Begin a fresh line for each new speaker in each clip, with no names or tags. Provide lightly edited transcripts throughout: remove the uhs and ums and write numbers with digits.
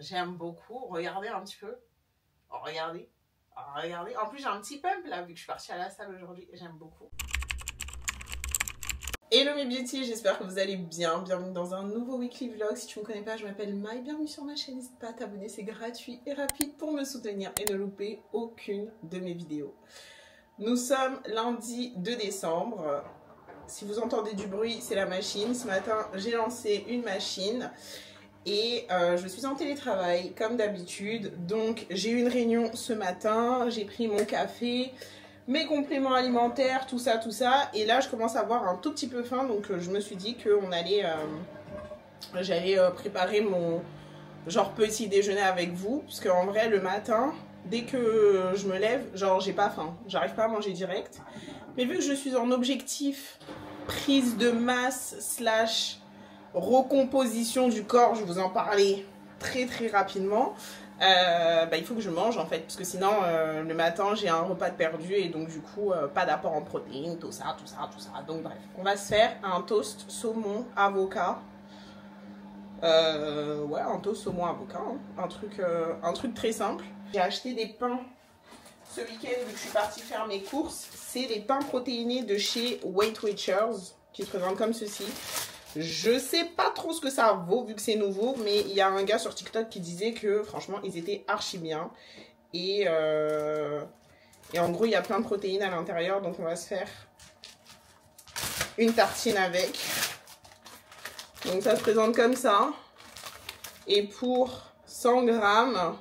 j'aime beaucoup. Regardez un petit peu. Oh, regardez. Oh, regardez. En plus, j'ai un petit pump là, vu que je suis partie à la salle aujourd'hui. J'aime beaucoup. Hello mes beauty, j'espère que vous allez bien. Bienvenue dans un nouveau weekly vlog. Si tu ne me connais pas, je m'appelle Maï. Bienvenue sur ma chaîne. N'hésite pas à t'abonner, c'est gratuit et rapide pour me soutenir et ne louper aucune de mes vidéos. Nous sommes lundi 2 décembre. Si vous entendez du bruit, c'est la machine. Ce matin, j'ai lancé une machine et je suis en télétravail comme d'habitude. Donc, j'ai eu une réunion ce matin. J'ai pris mon café, mes compléments alimentaires, tout ça. Et là, je commence à avoir un tout petit peu faim. Donc, je me suis dit que j'allais préparer mon genre petit déjeuner avec vous. Parce qu'en vrai, le matin, dès que je me lève, genre, j'ai pas faim. J'arrive pas à manger direct. Mais vu que je suis en objectif prise de masse slash recomposition du corps, je vais vous en parler très rapidement, il faut que je mange en fait, parce que sinon le matin j'ai un repas de perdu et donc du coup pas d'apport en protéines, tout ça. Donc bref, on va se faire un toast saumon avocat. Ouais, un toast saumon avocat, hein. Un truc très simple. J'ai acheté des pains ce week-end, vu que je suis partie faire mes courses. C'est les pains protéinés de chez Weight Watchers qui se présentent comme ceci. Je sais pas trop ce que ça vaut vu que c'est nouveau, mais il y a un gars sur TikTok qui disait que franchement ils étaient archi bien. Et en gros il y a plein de protéines à l'intérieur, donc on va se faire une tartine avec. Donc ça se présente comme ça. Et pour 100 grammes,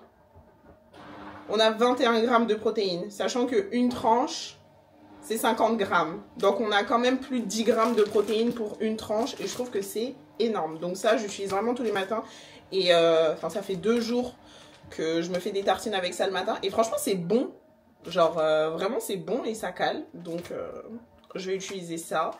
on a 21 grammes de protéines, sachant qu'une tranche, c'est 50 grammes. Donc, on a quand même plus de 10 grammes de protéines pour une tranche. Et je trouve que c'est énorme. Donc ça, j'utilise vraiment tous les matins. Et ça fait 2 jours que je me fais des tartines avec ça le matin. Et franchement, c'est bon. Genre, vraiment, c'est bon et ça cale. Donc, je vais utiliser ça.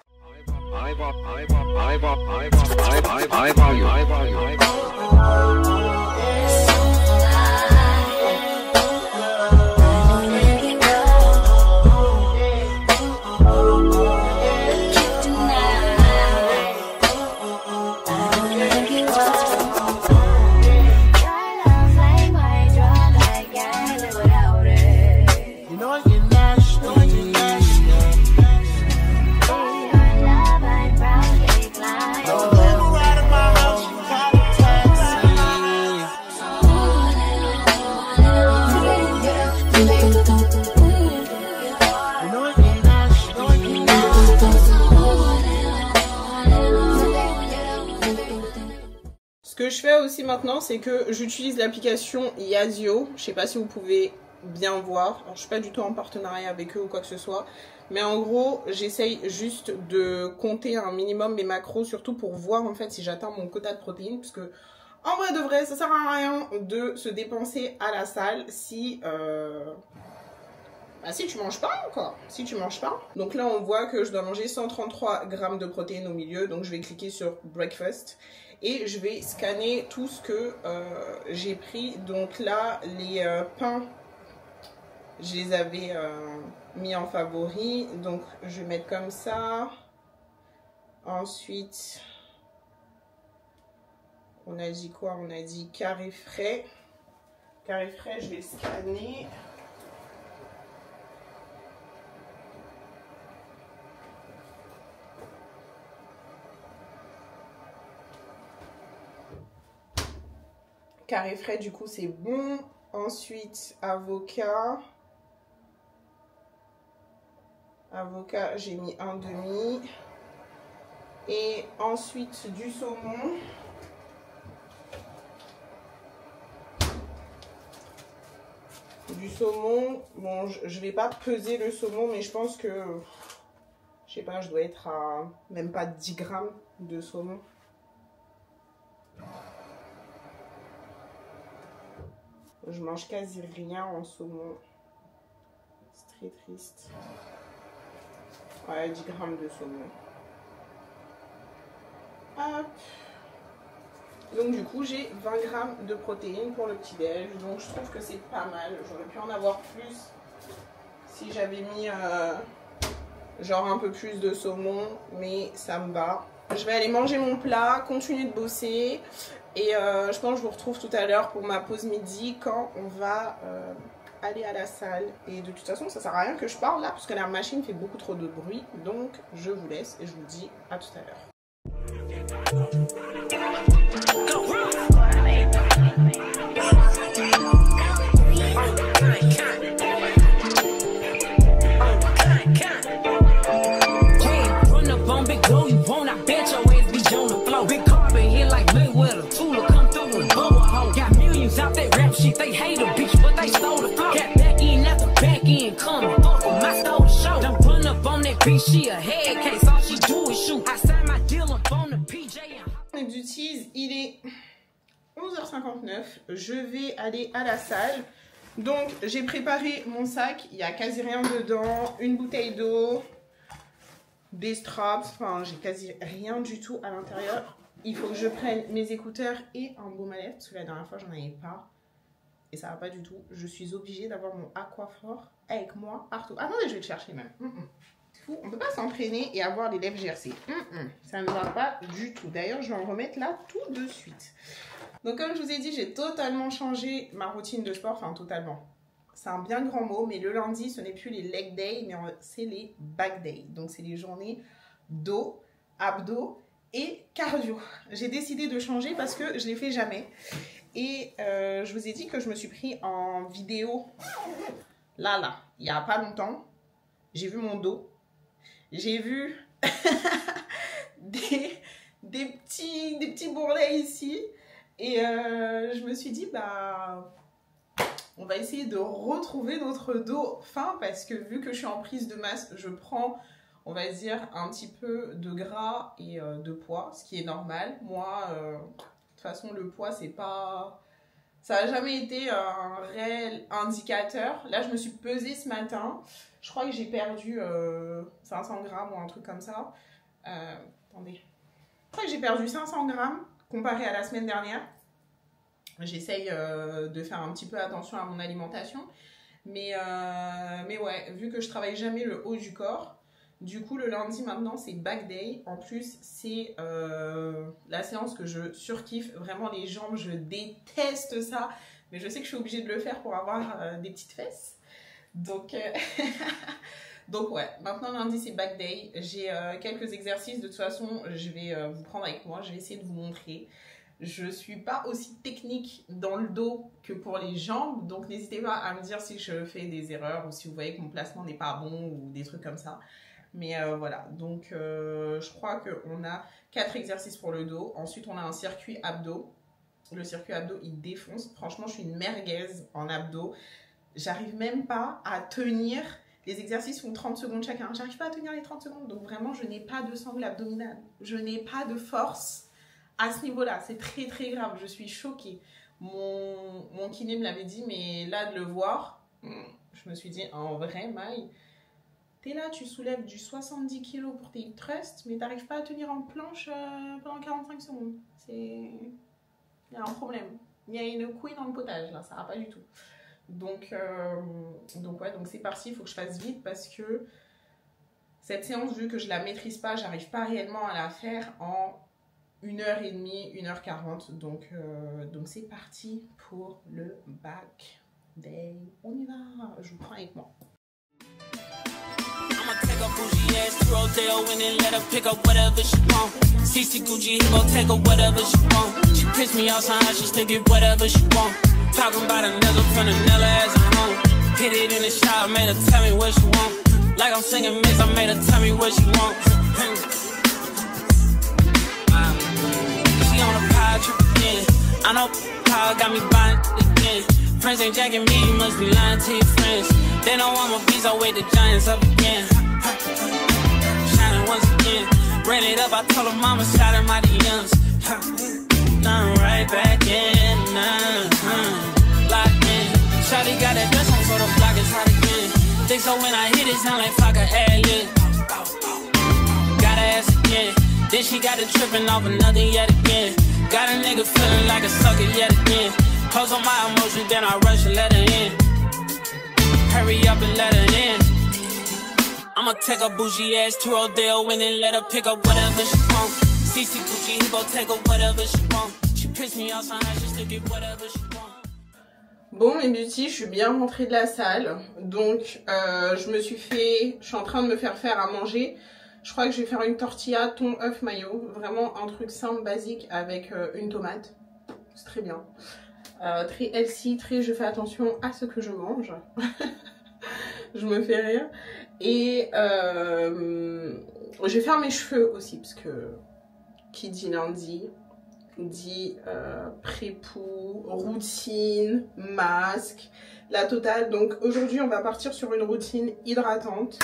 Ce que je fais aussi maintenant, c'est que j'utilise l'application Yazio. Je sais pas si vous pouvez bien voir. Alors, je suis pas du tout en partenariat avec eux ou quoi que ce soit. Mais en gros, j'essaye juste de compter un minimum mes macros, surtout pour voir en fait si j'atteins mon quota de protéines. Parce que en vrai de vrai, ça sert à rien de se dépenser à la salle si tu manges pas encore. Si tu manges pas. Donc là, on voit que je dois manger 133 grammes de protéines au milieu. Donc je vais cliquer sur breakfast. Et je vais scanner tout ce que j'ai pris. Donc là, les pains, je les avais mis en favori. Donc je vais mettre comme ça. Ensuite, on a dit quoi? On a dit carré frais. Carré frais, je vais scanner. Carré frais, du coup, c'est bon. Ensuite, avocat. Avocat, j'ai mis un demi. Et ensuite, du saumon. Du saumon. Bon, je vais pas peser le saumon, mais je pense que, je sais pas, je dois être à même pas 10 grammes de saumon. Je mange quasi rien en saumon. C'est très triste. Ouais, 10 grammes de saumon. Hop. Donc du coup, j'ai 20 grammes de protéines pour le petit-déj. Donc je trouve que c'est pas mal. J'aurais pu en avoir plus si j'avais mis genre un peu plus de saumon. Mais ça me va. Je vais aller manger mon plat, continuer de bosser. Et je pense que je vous retrouve tout à l'heure pour ma pause midi quand on va aller à la salle. Et de toute façon, ça sert à rien que je parle là parce que la machine fait beaucoup trop de bruit. Donc, je vous laisse et je vous dis à tout à l'heure.
They hate a bitch, but they stole the flow. Got back in at the back end, coming. Fuck em, I stole the show. Don't run up on that bitch, she a head case. All she do is shoot. I signed my deal up on the PJ.
Du tease, il est 11h59. Je vais aller à la salle. Donc, j'ai préparé mon sac. Il n'y a quasi rien dedans. Une bouteille d'eau, des straps. Enfin, j'ai quasi rien du tout à l'intérieur. Il faut que je prenne mes écouteurs et un baume à lèvres. Parce que la dernière fois, j'en avais pas. Et ça va pas du tout. Je suis obligée d'avoir mon Aquaphor avec moi partout. Attendez, je vais le chercher même. Fou, on peut pas s'entraîner et avoir les lèvres gercées. Ça ne va pas du tout. D'ailleurs, je vais en remettre là tout de suite. Donc, comme je vous ai dit, j'ai totalement changé ma routine de sport. Enfin, totalement. C'est un bien grand mot, mais le lundi, ce n'est plus les leg day, mais c'est les back day. Donc, c'est les journées dos, abdos et cardio. J'ai décidé de changer parce que je ne les fais jamais. Et je vous ai dit que je me suis pris en vidéo, là, il n'y a pas longtemps. J'ai vu mon dos. J'ai vu des petits bourrelets ici. Et je me suis dit, bah, on va essayer de retrouver notre dos fin. Parce que vu que je suis en prise de masse, je prends, on va dire, un petit peu de gras et de poids. Ce qui est normal. Moi... De toute façon, le poids, c'est pas... Ça n'a jamais été un réel indicateur. Là, je me suis pesée ce matin. Je crois que j'ai perdu 500 grammes ou un truc comme ça. Attendez. Je crois que j'ai perdu 500 grammes comparé à la semaine dernière. J'essaye de faire un petit peu attention à mon alimentation. Mais ouais, vu que je travaille jamais le haut du corps, du coup, le lundi, maintenant, c'est back day. En plus, c'est la séance que je surkiffe. Vraiment, les jambes, je déteste ça. Mais je sais que je suis obligée de le faire pour avoir des petites fesses. Donc, donc ouais, maintenant, lundi, c'est back day. J'ai quelques exercices. De toute façon, je vais vous prendre avec moi. Je vais essayer de vous montrer. Je ne suis pas aussi technique dans le dos que pour les jambes. Donc, n'hésitez pas à me dire si je fais des erreurs ou si vous voyez que mon placement n'est pas bon ou des trucs comme ça. Mais voilà, donc je crois qu'on a 4 exercices pour le dos. Ensuite, on a un circuit abdos. Le circuit abdos, il défonce. Franchement, je suis une merguez en abdos. J'arrive même pas à tenir. Les exercices font 30 secondes chacun. J'arrive pas à tenir les 30 secondes. Donc vraiment, je n'ai pas de sangle abdominale. Je n'ai pas de force à ce niveau-là. C'est très très grave. Je suis choquée. Mon kiné me l'avait dit, mais là, de le voir, je me suis dit, en vrai, Maï, t'es là, tu soulèves du 70 kg pour tes thrusts, mais t'arrives pas à tenir en planche pendant 45 secondes. Il y a un problème. Il y a une couille dans le potage, là, ça va pas du tout. Donc ouais, donc c'est parti, il faut que je fasse vite parce que cette séance, vu que je la maîtrise pas, j'arrive pas réellement à la faire en 1h30, 1h40. Donc c'est parti pour le back day. On y va, je vous prends avec moi.
I'ma take a bougie ass to Rodale and then let her pick up whatever she want. CC Gucci, he gon' take her whatever she want. She pissed me off somehow, she still get whatever she want. Talking about a nigga from the Nella as a home. Hit it in the shop, made her tell me what she want. Like I'm singing mix, I made her tell me what she want. She on a power trip again. I know power got me buying again. Friends ain't jacking me, you must be lying to your friends. They know I'm a beast, I wake the giants up again. Shining once again. Ran it up, I told her mama, shout at my DMs. I'm right back in, locked in. Shawty got that dress on, so the block is hot again. Think so when I hit it, sound like fuck a ad-lib. Got her ass again. Then she got it tripping off another yet again. Got a nigga feeling like a sucker yet again. Close on my emotions, then I rush and let her in. Hurry up and let her in. I'ma take a bougie ass to Rodale and then let her pick up whatever she want. CC Gucci, he gon' take her whatever she want. She Piss me off, somehow she still get whatever she want.
Bon mes beauty, je suis bien rentrée de la salle, donc je suis en train de me faire à manger. Je crois que je vais faire une tortilla, thon, œuf, mayo, vraiment un truc simple, basique avec une tomate. C'est très bien. Très healthy, je fais attention à ce que je mange. Je me fais rire. Et je vais faire mes cheveux aussi, parce que qui dit lundi dit pré-pou, routine, masque, la totale. Donc aujourd'hui on va partir sur une routine hydratante.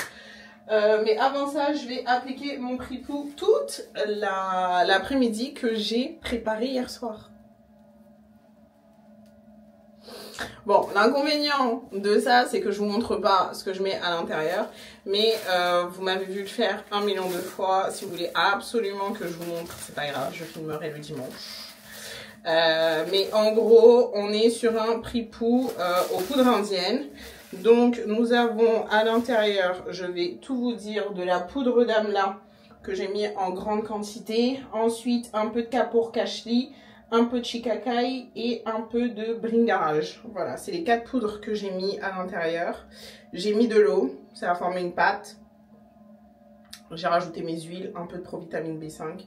Mais avant ça je vais appliquer mon pré-pou toute l'après-midi que j'ai préparé hier soir. Bon, l'inconvénient de ça, c'est que je vous montre pas ce que je mets à l'intérieur. Mais vous m'avez vu le faire 1 million de fois. Si vous voulez absolument que je vous montre, c'est pas grave, je filmerai le dimanche. Mais en gros, on est sur un pré-pou aux poudres indiennes. Donc, nous avons à l'intérieur, je vais tout vous dire, de la poudre d'amla que j'ai mis en grande quantité. Ensuite, un peu de kapoor kashli, un peu de shikakai et un peu de bringarage. Voilà, c'est les 4 poudres que j'ai mis à l'intérieur. J'ai mis de l'eau, ça va former une pâte. J'ai rajouté mes huiles, un peu de provitamine B5,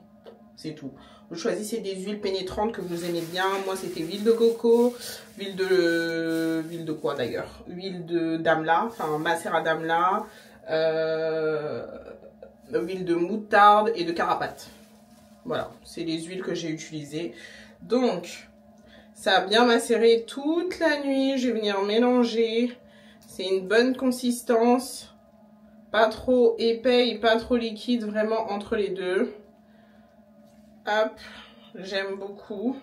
c'est tout. Vous choisissez des huiles pénétrantes que vous aimez bien. Moi, c'était huile de coco, huile de quoi d'ailleurs? Huile d'amla, enfin macérat d'amla, huile de moutarde et de carapate. Voilà, c'est les huiles que j'ai utilisées. Donc, ça a bien macéré toute la nuit. Je vais venir mélanger. C'est une bonne consistance. Pas trop épais et pas trop liquide. Vraiment entre les deux. Hop, j'aime beaucoup.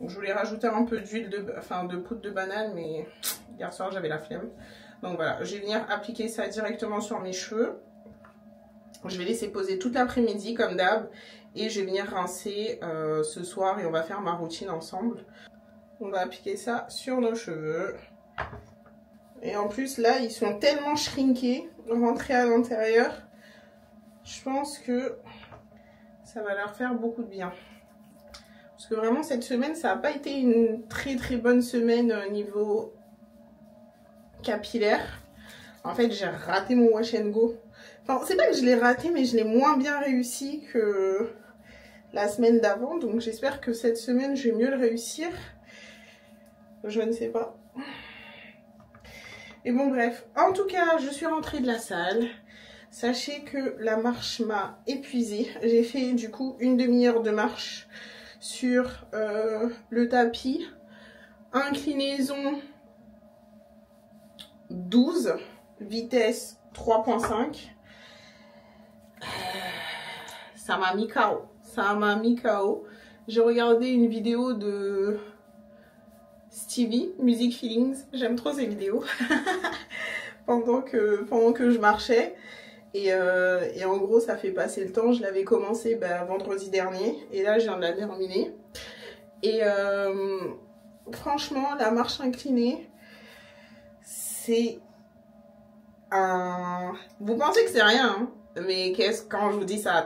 Je voulais rajouter un peu d'huile de poudre de banane. Mais hier soir, j'avais la flemme. Donc voilà, je vais venir appliquer ça directement sur mes cheveux. Je vais laisser poser toute l'après-midi comme d'hab. Et je vais venir rincer ce soir et on va faire ma routine ensemble. On va appliquer ça sur nos cheveux. Et en plus là, ils sont tellement shrinkés, rentrés à l'intérieur. Je pense que ça va leur faire beaucoup de bien. Parce que vraiment cette semaine, ça n'a pas été une très bonne semaine au niveau capillaire. En fait, j'ai raté mon wash and go. Enfin, c'est pas que je l'ai raté, mais je l'ai moins bien réussi que la semaine d'avant. Donc j'espère que cette semaine, je vais mieux le réussir. Je ne sais pas. Et bon, bref. En tout cas, je suis rentrée de la salle. Sachez que la marche m'a épuisée. J'ai fait du coup une demi-heure de marche sur le tapis. Inclinaison 12. Vitesse 3.5. Ça m'a mis KO. Ça m'a mis KO. J'ai regardé une vidéo de Stevie, Music Feelings. J'aime trop ces vidéos. pendant que je marchais. Et en gros, ça fait passer le temps. Je l'avais commencé vendredi dernier. Et là, je viens de la terminer. Et franchement, la marche inclinée, c'est un... Vous pensez que c'est rien, hein? Mais quand je vous dis ça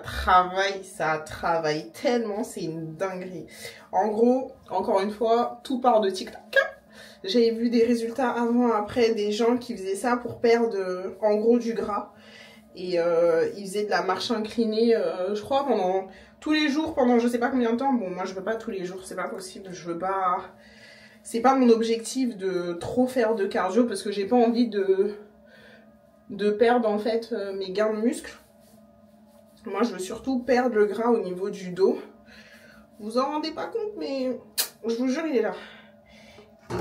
travaille tellement, c'est une dinguerie. En gros, encore une fois, tout part de TikTok. J'ai vu des résultats avant, après, des gens qui faisaient ça pour perdre, en gros, du gras. Et ils faisaient de la marche inclinée, je crois, pendant tous les jours, pendant je sais pas combien de temps. Bon, moi, je veux pas tous les jours, c'est pas possible. Je veux pas... C'est pas mon objectif de trop faire de cardio parce que j'ai pas envie de perdre, en fait, mes gains de muscles. Moi, je veux surtout perdre le gras au niveau du dos. Vous en rendez pas compte, mais je vous jure, il est là.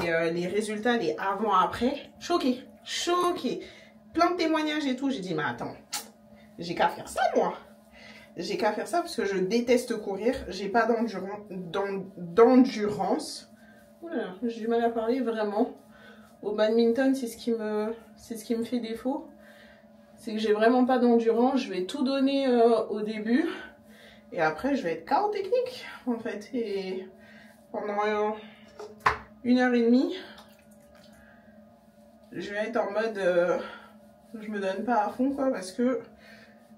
Et les résultats, les avant-après, choqués. Plein de témoignages et tout. J'ai dit, mais attends, j'ai qu'à faire ça, moi. J'ai qu'à faire ça parce que je déteste courir. J'ai pas d'endurance. Voilà, j'ai du mal à parler, vraiment. Au badminton, c'est ce qui me fait défaut. C'est que j'ai vraiment pas d'endurance. Je vais tout donner au début. Et après, je vais être KO technique, en fait. Et pendant 1h30, je vais être en mode... je me donne pas à fond, quoi, parce que...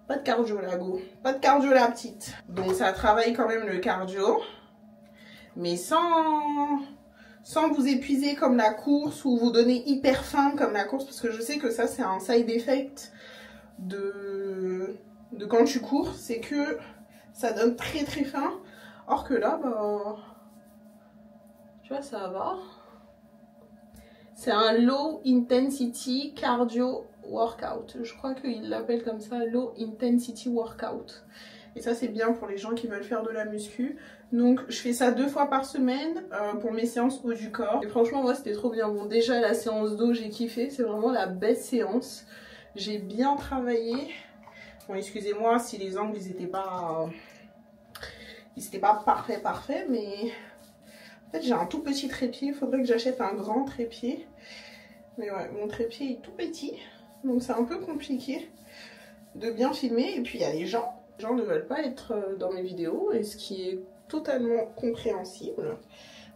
Pas de cardio, la go. Pas de cardio, la petite. Donc, ça travaille quand même le cardio. mais sans vous épuiser comme la course ou vous donner hyper faim comme la course, parce que je sais que ça c'est un side effect de quand tu cours, c'est que ça donne très très faim, or que là bah tu vois ça va. C'est un low intensity cardio workout, je crois qu'il l'appelle comme ça, low intensity workout, et ça c'est bien pour les gens qui veulent faire de la muscu. Donc je fais ça 2 fois par semaine pour mes séances haut du corps. Et franchement moi c'était trop bien. Bon déjà la séance dos j'ai kiffé, c'est vraiment la best séance. J'ai bien travaillé. Bon excusez-moi si les angles ils étaient pas parfaits, mais en fait j'ai un tout petit trépied. Il faudrait que j'achète un grand trépied. Mais ouais, mon trépied est tout petit, donc c'est un peu compliqué de bien filmer. Et puis il y a les gens ne veulent pas être dans mes vidéos, et ce qui est totalement compréhensible.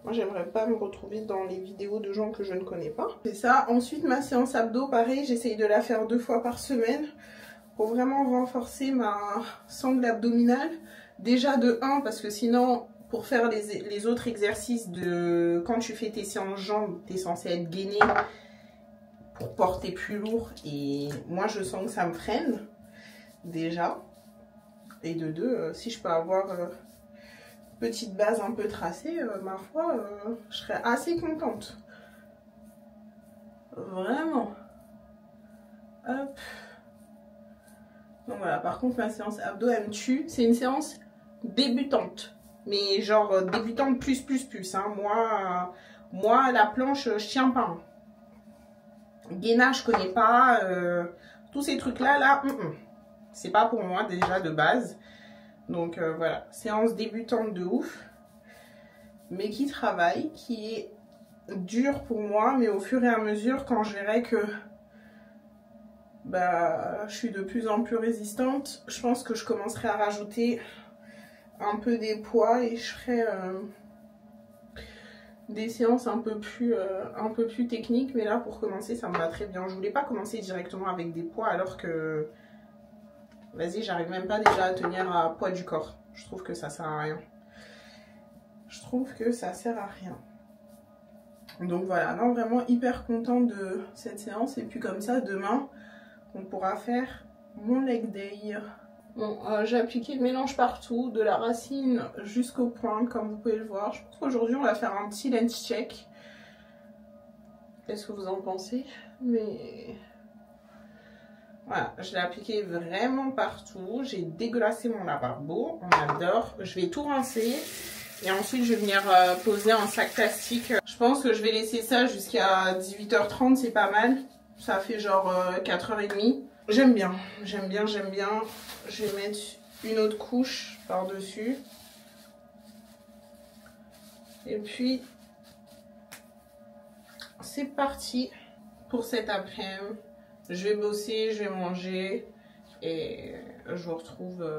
Moi j'aimerais pas me retrouver dans les vidéos de gens que je ne connais pas. C'est ça. Ensuite ma séance abdos, pareil, j'essaye de la faire 2 fois par semaine pour vraiment renforcer ma sangle abdominale. Déjà de 1 parce que sinon pour faire les autres exercices de quand tu fais tes séances jambes, tu es censé être gainé pour porter plus lourd, et moi je sens que ça me freine déjà. Et de 2, si je peux avoir petite base un peu tracée, ma foi, je serais assez contente. Vraiment. Hop. Donc voilà, par contre ma séance abdos elle me tue. C'est une séance débutante. Mais genre débutante plus. Hein. Moi la planche, je tiens pas. Hein. Gainage, je connais pas. Tous ces trucs là, c'est pas pour moi déjà de base. Donc voilà, séance débutante de ouf, mais qui travaille, qui est dure pour moi, mais au fur et à mesure, quand je verrai que bah, je suis de plus en plus résistante, je pense que je commencerai à rajouter un peu des poids et je ferai des séances un peu plus techniques. Mais là, pour commencer, ça me va très bien. Je voulais pas commencer directement avec des poids alors que... Vas-y, j'arrive même pas déjà à tenir à poids du corps. Je trouve que ça sert à rien. Je trouve que ça sert à rien. Donc voilà, non, vraiment hyper contente de cette séance. Et puis comme ça, demain, on pourra faire mon leg day. Bon, j'ai appliqué le mélange partout, de la racine jusqu'au point, comme vous pouvez le voir. Je pense qu'aujourd'hui, on va faire un petit lens check. Qu'est-ce que vous en pensez? Mais... Voilà, je l'ai appliqué vraiment partout. J'ai déglacé mon lavabo, on adore. Je vais tout rincer et ensuite je vais venir poser un sac plastique. Je pense que je vais laisser ça jusqu'à 18h30, c'est pas mal. Ça fait genre 4h30. J'aime bien. Je vais mettre une autre couche par-dessus. Et puis, c'est parti pour cet après-midi. Je vais bosser, je vais manger et je vous retrouve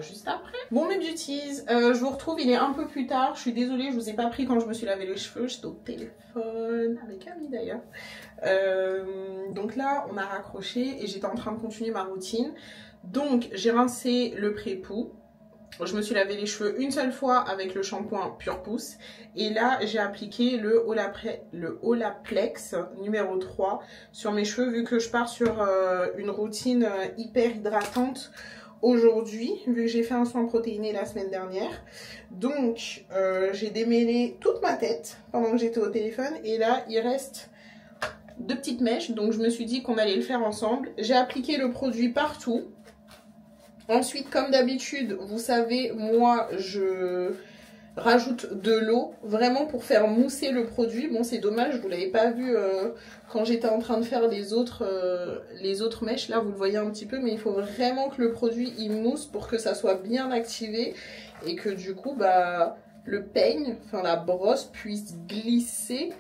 juste après. Bon mes beauties, je vous retrouve, il est un peu plus tard. Je suis désolée, je vous ai pas pris quand je me suis lavé les cheveux. J'étais au téléphone avec Camille d'ailleurs. Donc là, on a raccroché et j'étais en train de continuer ma routine. Donc j'ai rincé le pré-poux. Je me suis lavé les cheveux une seule fois avec le shampoing Pure Pousse. Et là, j'ai appliqué le Olaplex numéro 3 sur mes cheveux, vu que je pars sur une routine hyper hydratante aujourd'hui, vu que j'ai fait un soin protéiné la semaine dernière. Donc, j'ai démêlé toute ma tête pendant que j'étais au téléphone. Et là, il reste 2 petites mèches. Donc, je me suis dit qu'on allait le faire ensemble. J'ai appliqué le produit partout. Ensuite, comme d'habitude, vous savez, moi, je rajoute de l'eau, vraiment pour faire mousser le produit. Bon, c'est dommage, vous ne l'avez pas vu quand j'étais en train de faire les autres mèches. Là, vous le voyez un petit peu, mais il faut vraiment que le produit, il mousse pour que ça soit bien activé. Et que du coup, le peigne, enfin la brosse, puisse glisser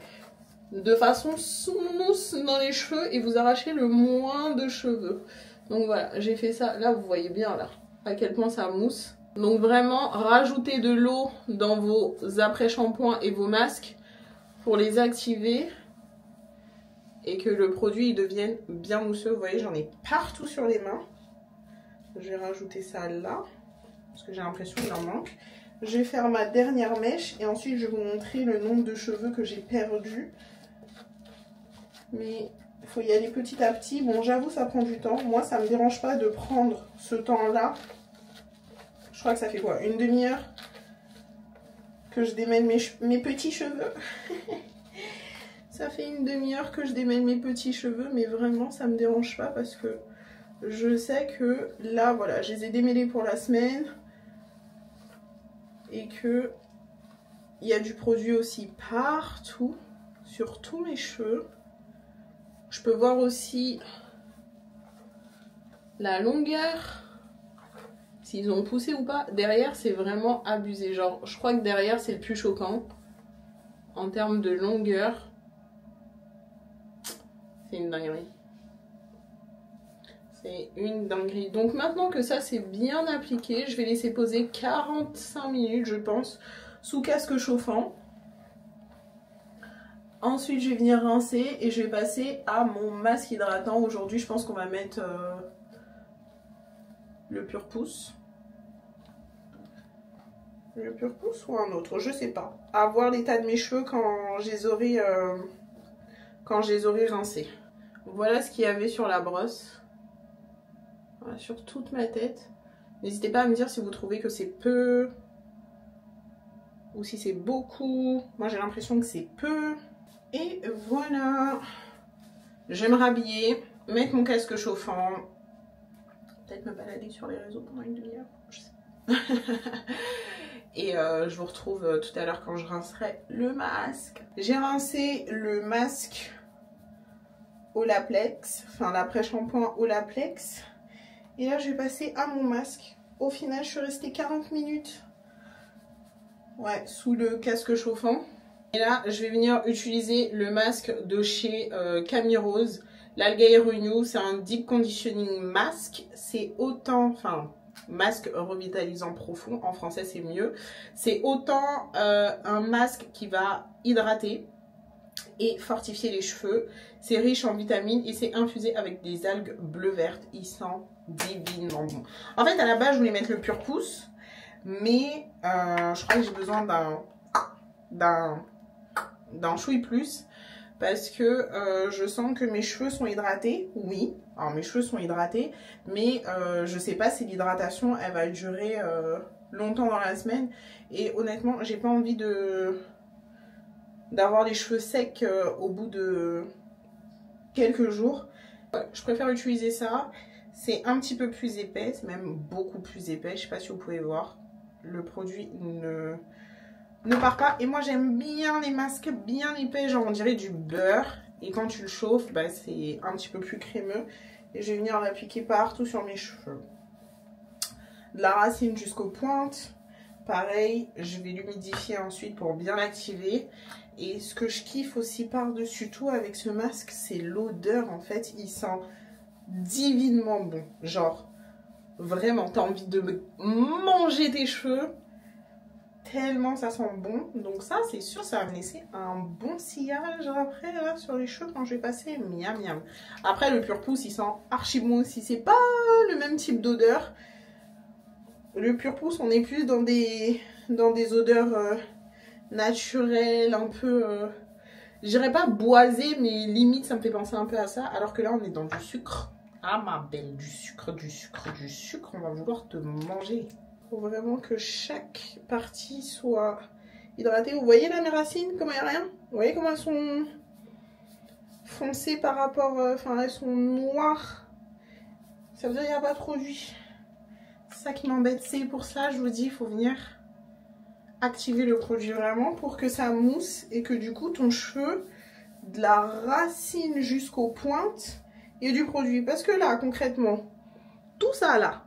de façon smooth dans les cheveux et vous arracher le moins de cheveux. Donc voilà, j'ai fait ça. Là, vous voyez bien là à quel point ça mousse. Donc vraiment, rajoutez de l'eau dans vos après-shampoings et vos masques pour les activer et que le produit il devienne bien mousseux. Vous voyez, j'en ai partout sur les mains. Je vais rajouter ça là parce que j'ai l'impression qu'il en manque. Je vais faire ma dernière mèche et ensuite je vais vous montrer le nombre de cheveux que j'ai perdu. Mais il faut y aller petit à petit. Bon, j'avoue, ça prend du temps. Moi, ça ne me dérange pas de prendre ce temps-là. Je crois que ça fait quoi? Une demi-heure que je démêle mes petits cheveux. Ça fait une demi-heure que je démêle mes petits cheveux. Mais vraiment, ça ne me dérange pas parce que je sais que là, voilà, je les ai démêlés pour la semaine. Et que il y a du produit aussi partout, sur tous mes cheveux. Je peux voir aussi la longueur, s'ils ont poussé ou pas. Derrière, c'est vraiment abusé. Genre, je crois que derrière, c'est le plus choquant. En termes de longueur, c'est une dinguerie. C'est une dinguerie. Donc maintenant que ça c'est bien appliqué, je vais laisser poser 45 minutes, je pense, sous casque chauffant. Ensuite, je vais venir rincer et je vais passer à mon masque hydratant. Aujourd'hui, je pense qu'on va mettre le Pur Pousse. Le Pur Pousse ou un autre, je sais pas. À voir l'état de mes cheveux quand je les aurai rincés. Voilà ce qu'il y avait sur la brosse. Voilà, sur toute ma tête. N'hésitez pas à me dire si vous trouvez que c'est peu ou si c'est beaucoup. Moi j'ai l'impression que c'est peu. Et voilà. Je vais me rhabiller, mettre mon casque chauffant. Peut-être me balader sur les réseaux pendant une demi-heure. Je sais pas. Et je vous retrouve tout à l'heure quand je rincerai le masque. J'ai rincé le masque Olaplex, enfin l'après-shampoing Olaplex. Et là, je vais passer à mon masque. Au final, je suis restée 40 minutes. Ouais, sous le casque chauffant. Et là, je vais venir utiliser le masque de chez Camille Rose. L'Algae Renew, c'est un Deep Conditioning Mask. C'est autant, enfin, masque revitalisant profond. En français, c'est mieux. C'est autant un masque qui va hydrater et fortifier les cheveux. C'est riche en vitamines et c'est infusé avec des algues bleu-vertes. Il sent divinement bon. En fait, à la base, je voulais mettre le Pur Pousse, mais je crois que j'ai besoin d'un chouï plus parce que je sens que mes cheveux sont hydratés. Oui, alors mes cheveux sont hydratés, mais je sais pas si l'hydratation elle va durer longtemps dans la semaine. Et honnêtement, j'ai pas envie d'avoir les cheveux secs au bout de quelques jours. Je préfère utiliser ça. C'est un petit peu plus épais, c'est même beaucoup plus épais. Je sais pas si vous pouvez voir. Le produit ne part pas. Et moi j'aime bien les masques bien épais, genre on dirait du beurre. Et quand tu le chauffes, bah, c'est un petit peu plus crémeux. Et je vais venir l'appliquer partout sur mes cheveux. De la racine jusqu'aux pointes. Pareil, je vais l'humidifier ensuite pour bien l'activer. Et ce que je kiffe aussi par-dessus tout avec ce masque, c'est l'odeur en fait. Il sent divinement bon. Genre, vraiment, t'as envie de manger tes cheveux. Tellement ça sent bon. Donc ça, c'est sûr, ça va me laisser un bon sillage après là, sur les cheveux quand je vais passer. Miam miam. Après, le Pur Pousse, il sent archi bon aussi. C'est pas le même type d'odeur. Le Pur Pousse, on est plus dans des odeurs naturelles, un peu... je dirais pas boisées, mais limite, ça me fait penser un peu à ça. Alors que là, on est dans du sucre. Ah ma belle, du sucre, du sucre, du sucre. On va vouloir te manger. Il faut vraiment que chaque partie soit hydratée. Vous voyez là mes racines, comment il n'y a rien? Vous voyez comment elles sont foncées par rapport... Enfin, elles sont noires. Ça veut dire qu'il n'y a pas de produit. C'est ça qui m'embête. C'est pour ça, je vous dis, il faut venir activer le produit vraiment pour que ça mousse et que du coup, ton cheveu, de la racine jusqu'aux pointes, il y a du produit. Parce que là, concrètement, tout ça là,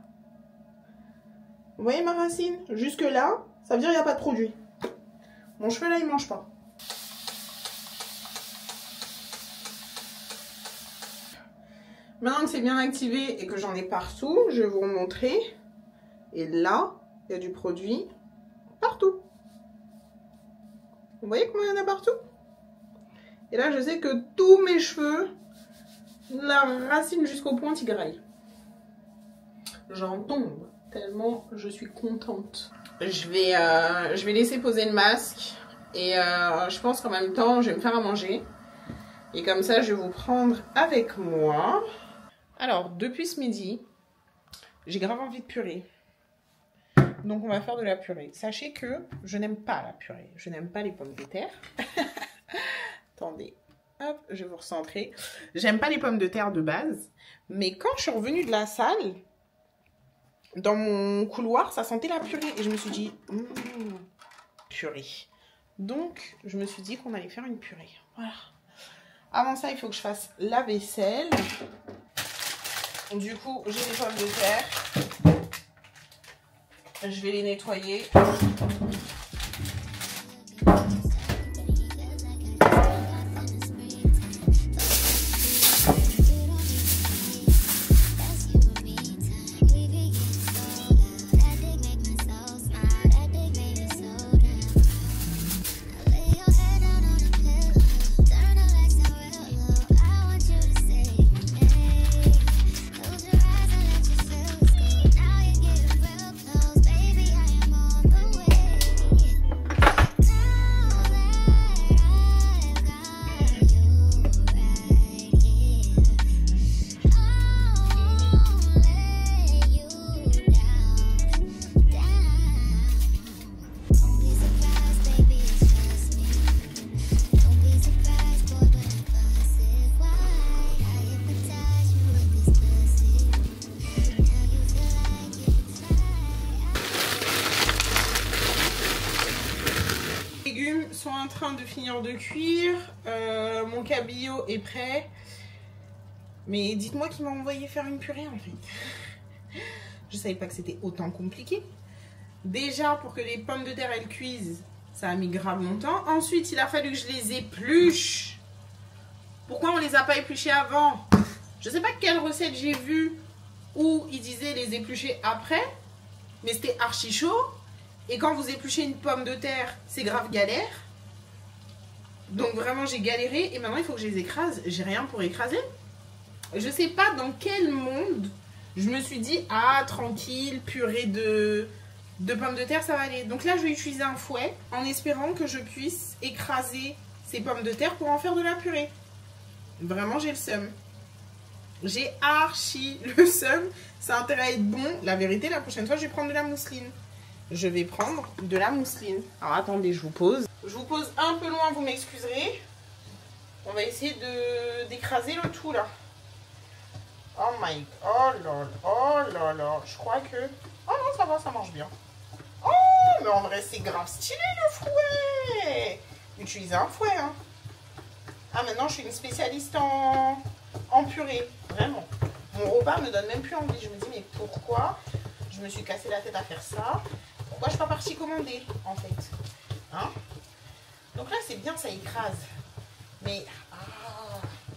vous voyez ma racine? Jusque là, ça veut dire qu'il n'y a pas de produit. Mon cheveu là, il ne mange pas. Maintenant que c'est bien activé et que j'en ai partout, je vais vous montrer. Et là, il y a du produit partout. Vous voyez comment il y en a partout? Et là, je sais que tous mes cheveux, de la racine jusqu'aux pointes, ils graillent. J'en tombe tellement je suis contente. je vais laisser poser le masque. Et je pense qu'en même temps, je vais me faire à manger. Et comme ça, je vais vous prendre avec moi. Alors, depuis ce midi, j'ai grave envie de purée. Donc, on va faire de la purée. Sachez que je n'aime pas la purée. Je n'aime pas les pommes de terre. Attendez. Hop, je vais vous recentrer. J'aime pas les pommes de terre de base. Mais quand je suis revenue de la salle, dans mon couloir, ça sentait la purée. Et je me suis dit, purée. Donc, je me suis dit qu'on allait faire une purée. Voilà. Avant ça, il faut que je fasse la vaisselle. Du coup, j'ai les pommes de terre. Je vais les nettoyer. Sont en train de finir de cuire, mon cabillaud est prêt, mais dites-moi qui m'a envoyé faire une purée en fait. Je savais pas que c'était autant compliqué. Déjà pour que les pommes de terre elles cuisent, ça a mis grave longtemps. Ensuite il a fallu que je les épluche. Pourquoi on les a pas épluchés avant? Je sais pas quelle recette j'ai vue où ils disaient les éplucher après, mais c'était archi chaud. Et quand vous épluchez une pomme de terre, c'est grave galère. Donc vraiment j'ai galéré et maintenant il faut que je les écrase. J'ai rien pour écraser. Je sais pas dans quel monde je me suis dit ah tranquille, purée de pommes de terre ça va aller. Donc là je vais utiliser un fouet en espérant que je puisse écraser ces pommes de terre pour en faire de la purée. Vraiment j'ai le seum. J'ai archi le seum. Ça a intérêt à être bon. La vérité la prochaine fois je vais prendre de la mousseline. Je vais prendre de la mousseline. Alors attendez, je vous pose. Je vous pose un peu loin, vous m'excuserez. On va essayer d'écraser le tout là. Oh my... Oh là là. Je crois que... Oh non, ça va, ça marche bien. Oh, mais en vrai, c'est grave stylé le fouet. Utilisez un fouet, hein. Ah, maintenant, je suis une spécialiste en purée. Vraiment. Mon repas me donne même plus envie. Je me dis, mais pourquoi je me suis cassé la tête à faire ça? Pourquoi je suis pas partie commander, en fait, hein? Donc là, c'est bien, ça écrase. Mais,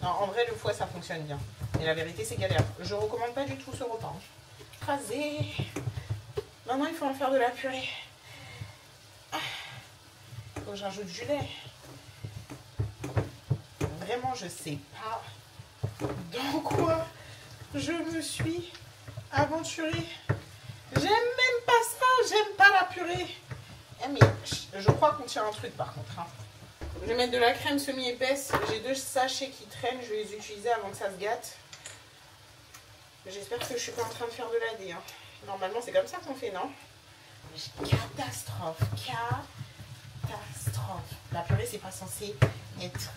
non, en vrai, le fouet, ça fonctionne bien. Mais la vérité, c'est galère. Je recommande pas du tout ce repas. Écraser. Maintenant, il faut en faire de la purée. Il faut que j'ajoute du lait. Vraiment, je sais pas dans quoi je me suis aventurée. J'aime même pas ça, j'aime pas la purée. Eh mais je crois qu'on tient un truc par contre. Hein. Je vais mettre de la crème semi-épaisse. J'ai 2 sachets qui traînent, je vais les utiliser avant que ça se gâte. J'espère que je suis pas en train de faire de la dé. Hein. Normalement c'est comme ça qu'on fait, non? Catastrophe, catastrophe. La purée c'est pas censé être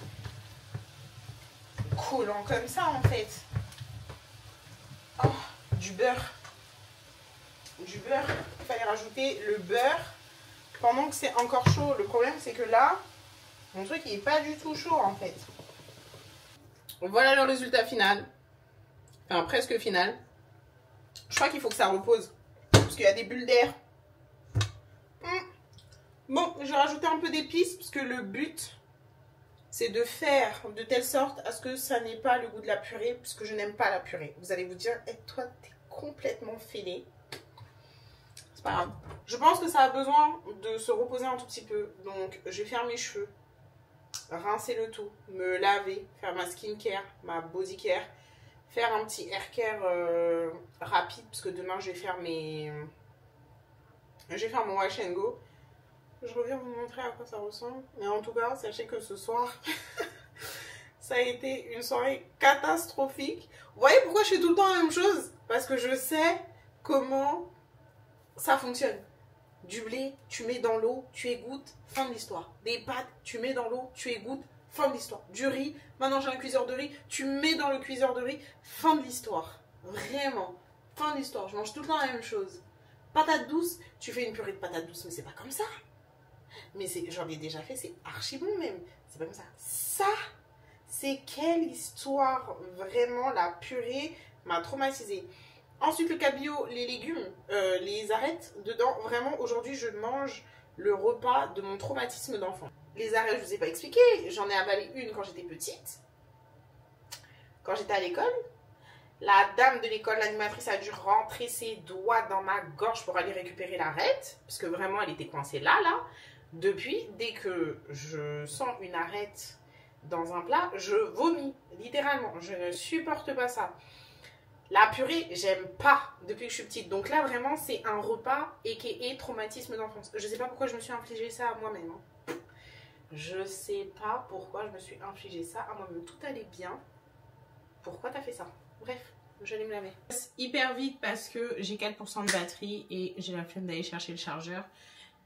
collant comme ça en fait. Oh, du beurre. Du beurre, il fallait rajouter le beurre pendant que c'est encore chaud. Le problème c'est que là, mon truc il est pas du tout chaud en fait. Voilà le résultat final. Enfin presque final. Je crois qu'il faut que ça repose. Parce qu'il y a des bulles d'air. Bon, je vais rajouter un peu d'épices. Parce que le but, c'est de faire de telle sorte à ce que ça n'ait pas le goût de la purée. Parce que je n'aime pas la purée. Vous allez vous dire, hey, toi t'es complètement fêlé. C'est pas grave. Je pense que ça a besoin de se reposer un tout petit peu. Donc, je vais faire mes cheveux. Rincer le tout. Me laver. Faire ma skincare. Ma body care. Faire un petit hair care rapide. Parce que demain, je vais faire mes Je vais faire mon wash and go. Je reviens vous montrer à quoi ça ressemble. Mais en tout cas, sachez que ce soir, ça a été une soirée catastrophique. Vous voyez pourquoi je fais tout le temps la même chose? Parce que je sais comment ça fonctionne. Du blé, tu mets dans l'eau, tu égouttes, fin de l'histoire. Des pâtes, tu mets dans l'eau, tu égouttes, fin de l'histoire. Du riz, maintenant j'ai un cuiseur de riz, tu mets dans le cuiseur de riz, fin de l'histoire. Vraiment, fin de l'histoire. Je mange tout le temps la même chose. Patate douce, tu fais une purée de patate douce, mais c'est pas comme ça. Mais j'en ai déjà fait, c'est archi bon même. C'est pas comme ça. Ça, c'est quelle histoire. Vraiment, la purée m'a traumatisée. Ensuite, le cabillaud, les légumes, les arêtes dedans. Vraiment, aujourd'hui, je mange le repas de mon traumatisme d'enfant. Les arêtes, je ne vous ai pas expliqué. J'en ai avalé une quand j'étais petite. Quand j'étais à l'école. La dame de l'école, l'animatrice, a dû rentrer ses doigts dans ma gorge pour aller récupérer l'arête. Parce que vraiment, elle était coincée là. Depuis, dès que je sens une arête dans un plat, je vomis. Littéralement, je ne supporte pas ça. La purée, j'aime pas depuis que je suis petite. Donc là, vraiment, c'est un repas et traumatisme d'enfance. Je sais pas pourquoi je me suis infligé ça à moi-même. Hein. Je sais pas pourquoi je me suis infligé ça à moi-même. Tout allait bien. Pourquoi t'as fait ça? Bref, j'allais me laver. Hyper vite parce que j'ai 4% de batterie et j'ai la flemme d'aller chercher le chargeur.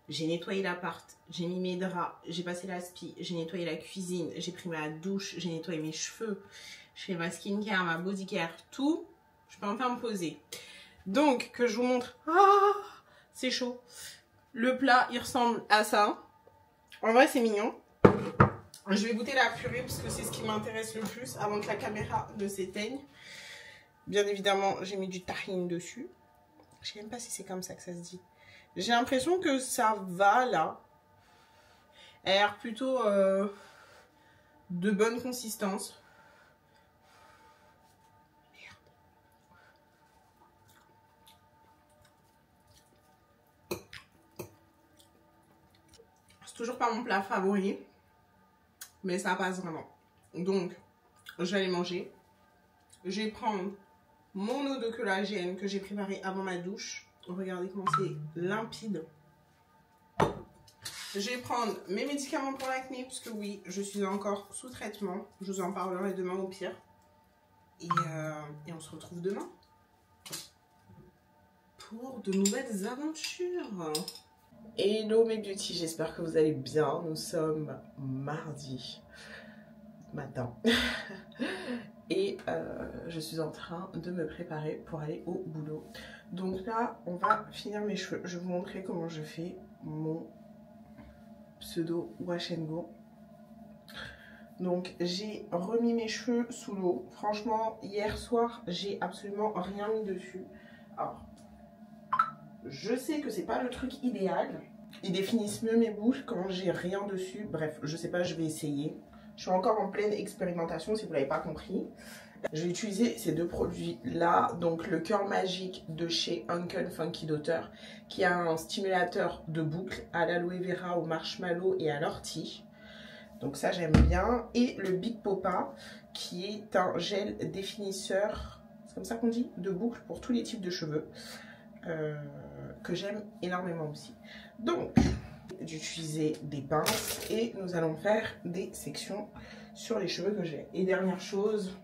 J'ai nettoyé l'appart, j'ai mis mes draps, j'ai passé l'aspi, j'ai nettoyé la cuisine, j'ai pris ma douche, j'ai nettoyé mes cheveux, je fais ma skincare, ma bodycare, tout. Je peux enfin me poser. Donc, que je vous montre. Ah, c'est chaud. Le plat, il ressemble à ça. En vrai, c'est mignon. Je vais goûter la purée parce que c'est ce qui m'intéresse le plus avant que la caméra ne s'éteigne. Bien évidemment, j'ai mis du tahine dessus. Je sais même pas si c'est comme ça que ça se dit. J'ai l'impression que ça va là. Elle a l'air plutôt de bonne consistance. C'est toujours pas mon plat favori. Mais ça passe vraiment. Donc, je vais aller manger. Je vais prendre mon eau de collagène que j'ai préparée avant ma douche. Regardez comment c'est limpide. Je vais prendre mes médicaments pour l'acné, parce que oui, je suis encore sous traitement. Je vous en parlerai demain au pire. Et on se retrouve demain pour de nouvelles aventures. Hello mes beauty, j'espère que vous allez bien. Nous sommes mardi matin. Et je suis en train de me préparer pour aller au boulot. Donc là, on va finir mes cheveux. Je vais vous montrer comment je fais mon pseudo wash and go. Donc j'ai remis mes cheveux sous l'eau. Franchement, hier soir, j'ai absolument rien mis dessus. Alors, je sais que c'est pas le truc idéal. Ils définissent mieux mes boucles quand j'ai rien dessus. Bref, je sais pas, je vais essayer. Je suis encore en pleine expérimentation si vous l'avez pas compris. Je vais utiliser ces deux produits là, donc le cœur magique de chez Uncle Funky Daughter, qui a un stimulateur de boucles à l'aloe vera, au marshmallow et à l'ortie. Donc ça j'aime bien. Et le Big Popa qui est un gel définisseur, c'est comme ça qu'on dit, de boucles pour tous les types de cheveux, que j'aime énormément aussi. Donc d'utiliser des pinces et nous allons faire des sections sur les cheveux que j'ai. Et dernière chose,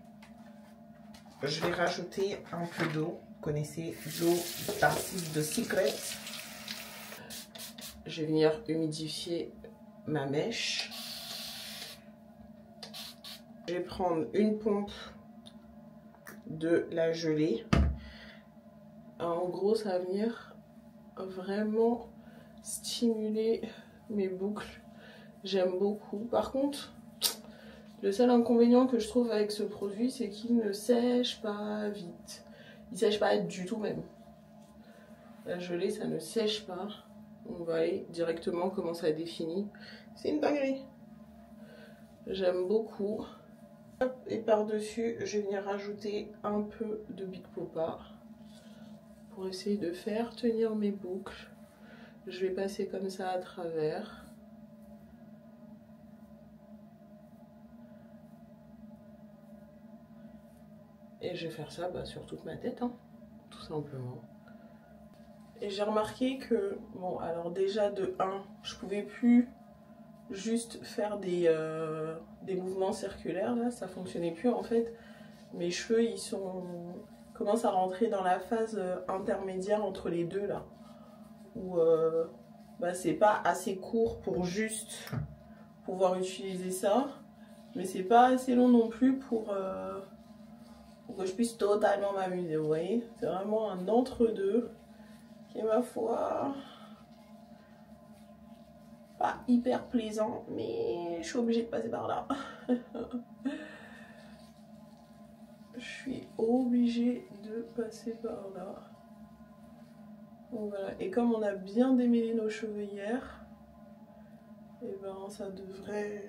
je vais rajouter un peu d'eau. Vous connaissez l'eau d'acide de Secret. Je vais venir humidifier ma mèche. Je vais prendre une pompe de la gelée. En gros, ça va venir vraiment stimuler mes boucles. J'aime beaucoup. Par contre, le seul inconvénient que je trouve avec ce produit, c'est qu'il ne sèche pas vite. Il ne sèche pas du tout même. La gelée, ça ne sèche pas. On va aller directement comment ça définit. C'est une dinguerie. J'aime beaucoup. Et par-dessus, je vais venir rajouter un peu de Big Popa pour essayer de faire tenir mes boucles. Je vais passer comme ça à travers. Et je vais faire ça sur toute ma tête, hein, tout simplement. Et j'ai remarqué que, bon, alors déjà de 1, je pouvais plus juste faire des mouvements circulaires, là, ça fonctionnait plus en fait. Mes cheveux, commencent à rentrer dans la phase intermédiaire entre les deux, là. Où c'est pas assez court pour juste pouvoir utiliser ça, mais c'est pas assez long non plus pour que je puisse totalement m'amuser, vous voyez. C'est vraiment un entre-deux qui est, ma foi, pas hyper plaisant, mais je suis obligée de passer par là. Je suis obligée de passer par là. Donc voilà. Et comme on a bien démêlé nos cheveux hier, et ben ça devrait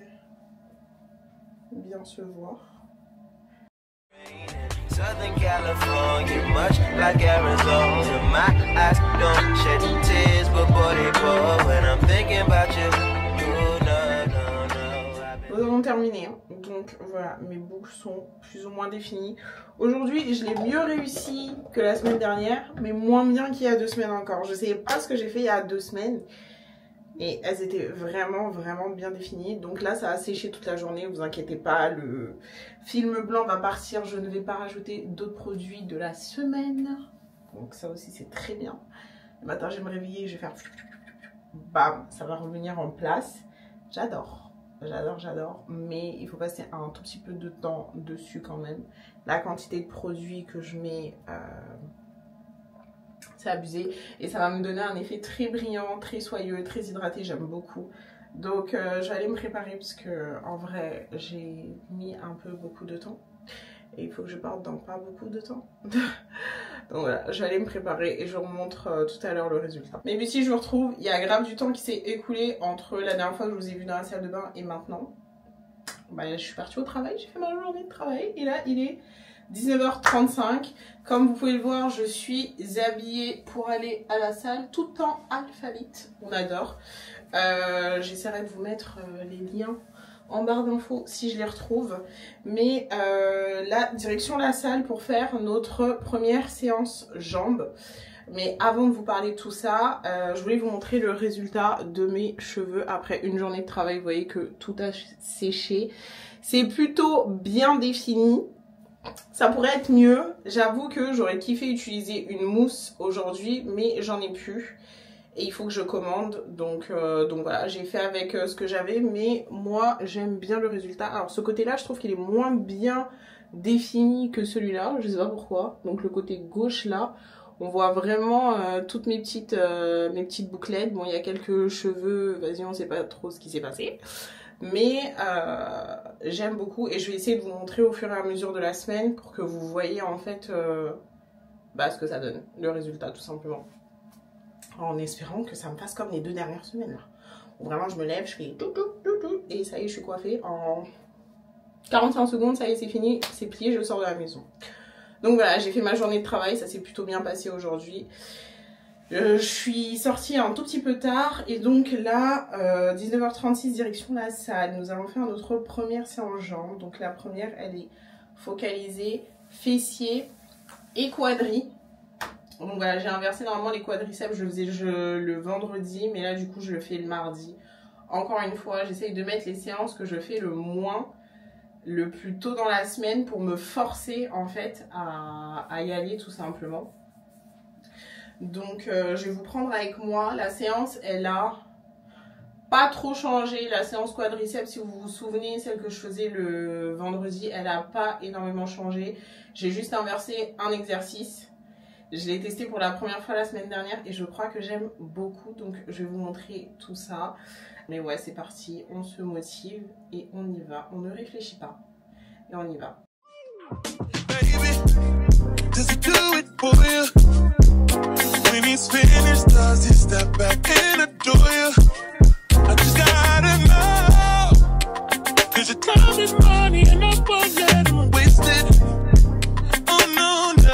bien se voir. Southern California, much like Arizona, my eyes don't shed tears, but boy they pour when I'm thinking about you. Nous avons terminé, donc voilà, mes boucles sont plus ou moins définies. Aujourd'hui, je l'ai mieux réussi que la semaine dernière, mais moins bien qu'il y a 2 semaines encore. Je ne sais pas ce que j'ai fait il y a 2 semaines, et elles étaient vraiment bien définies. Donc là, ça a séché toute la journée, vous inquiétez pas, le film blanc va partir. Je ne vais pas rajouter d'autres produits de la semaine, donc ça aussi c'est très bien. Le matin, je vais me réveiller, je vais faire bam, ça va revenir en place. J'adore. J'adore, mais il faut passer un tout petit peu de temps dessus quand même. La quantité de produits que je mets, c'est abusé. Et ça va me donner un effet très brillant, très soyeux, très hydraté, j'aime beaucoup. Donc je vais aller me préparer parce que en vrai, j'ai mis beaucoup de temps. Et il faut que je parte dans pas beaucoup de temps. Donc voilà, je vais aller me préparer et je vous montre tout à l'heure le résultat. Mais puis si je vous retrouve, il y a grave du temps qui s'est écoulé entre la dernière fois que je vous ai vu dans la salle de bain et maintenant. Je suis partie au travail, j'ai fait ma journée de travail et là il est 19h35. Comme vous pouvez le voir, je suis habillée pour aller à la salle tout en alphabète. On adore. J'essaierai de vous mettre les liens en barre d'infos si je les retrouve, mais là direction la salle pour faire notre première séance jambes. Mais avant de vous parler de tout ça, je voulais vous montrer le résultat de mes cheveux après une journée de travail. Vous voyez que tout a séché, c'est plutôt bien défini. Ça pourrait être mieux, j'avoue que j'aurais kiffé utiliser une mousse aujourd'hui, mais j'en ai plus. Et il faut que je commande, donc voilà, j'ai fait avec ce que j'avais, mais moi j'aime bien le résultat. Alors ce côté-là, je trouve qu'il est moins bien défini que celui-là, je sais pas pourquoi. Donc le côté gauche là, on voit vraiment toutes mes petites bouclettes. Bon, il y a quelques cheveux, vas-y, on sait pas trop ce qui s'est passé. Mais j'aime beaucoup et je vais essayer de vous montrer au fur et à mesure de la semaine pour que vous voyez en fait ce que ça donne, le résultat tout simplement. En espérant que ça me fasse comme les 2 dernières semaines là. Où vraiment je me lève, je fais tout et ça y est, je suis coiffée en 45 secondes, ça y est, c'est fini, c'est plié, je sors de la maison. Donc voilà, j'ai fait ma journée de travail, ça s'est plutôt bien passé aujourd'hui. Je suis sortie un tout petit peu tard et donc là, 19h36 direction la salle. Nous allons faire notre première séance jambes. Donc la première, elle est focalisée fessiers et quadris. Donc voilà, j'ai inversé normalement les quadriceps, je le faisais le vendredi, mais là du coup je le fais le mardi. Encore une fois, j'essaye de mettre les séances que je fais le plus tôt dans la semaine pour me forcer en fait à y aller tout simplement. Donc je vais vous prendre avec moi. La séance, elle a pas trop changé. La séance quadriceps, si vous vous souvenez, celle que je faisais le vendredi, elle a pas énormément changé. J'ai juste inversé un exercice. Je l'ai testé pour la première fois la semaine dernière et je crois que j'aime beaucoup. Donc je vais vous montrer tout ça. Mais ouais, c'est parti. On se motive et on y va. On ne réfléchit pas. Et on y va. When he's finished, does he step back and adore you? I just gotta know, 'cause your time is money and I won't let him waste it. Oh no, no,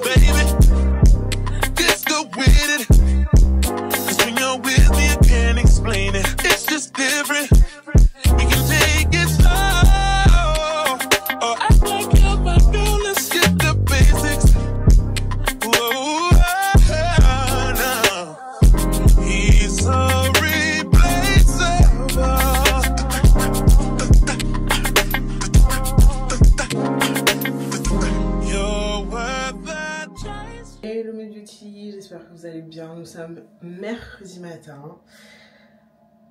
baby, just go with it. 'Cause when you're with me, I can't explain it. It's just different. We can take it slow, or act like you're my girl. Let's get the basics. Whoa. j'espère que vous allez bien. Nous sommes mercredi matin.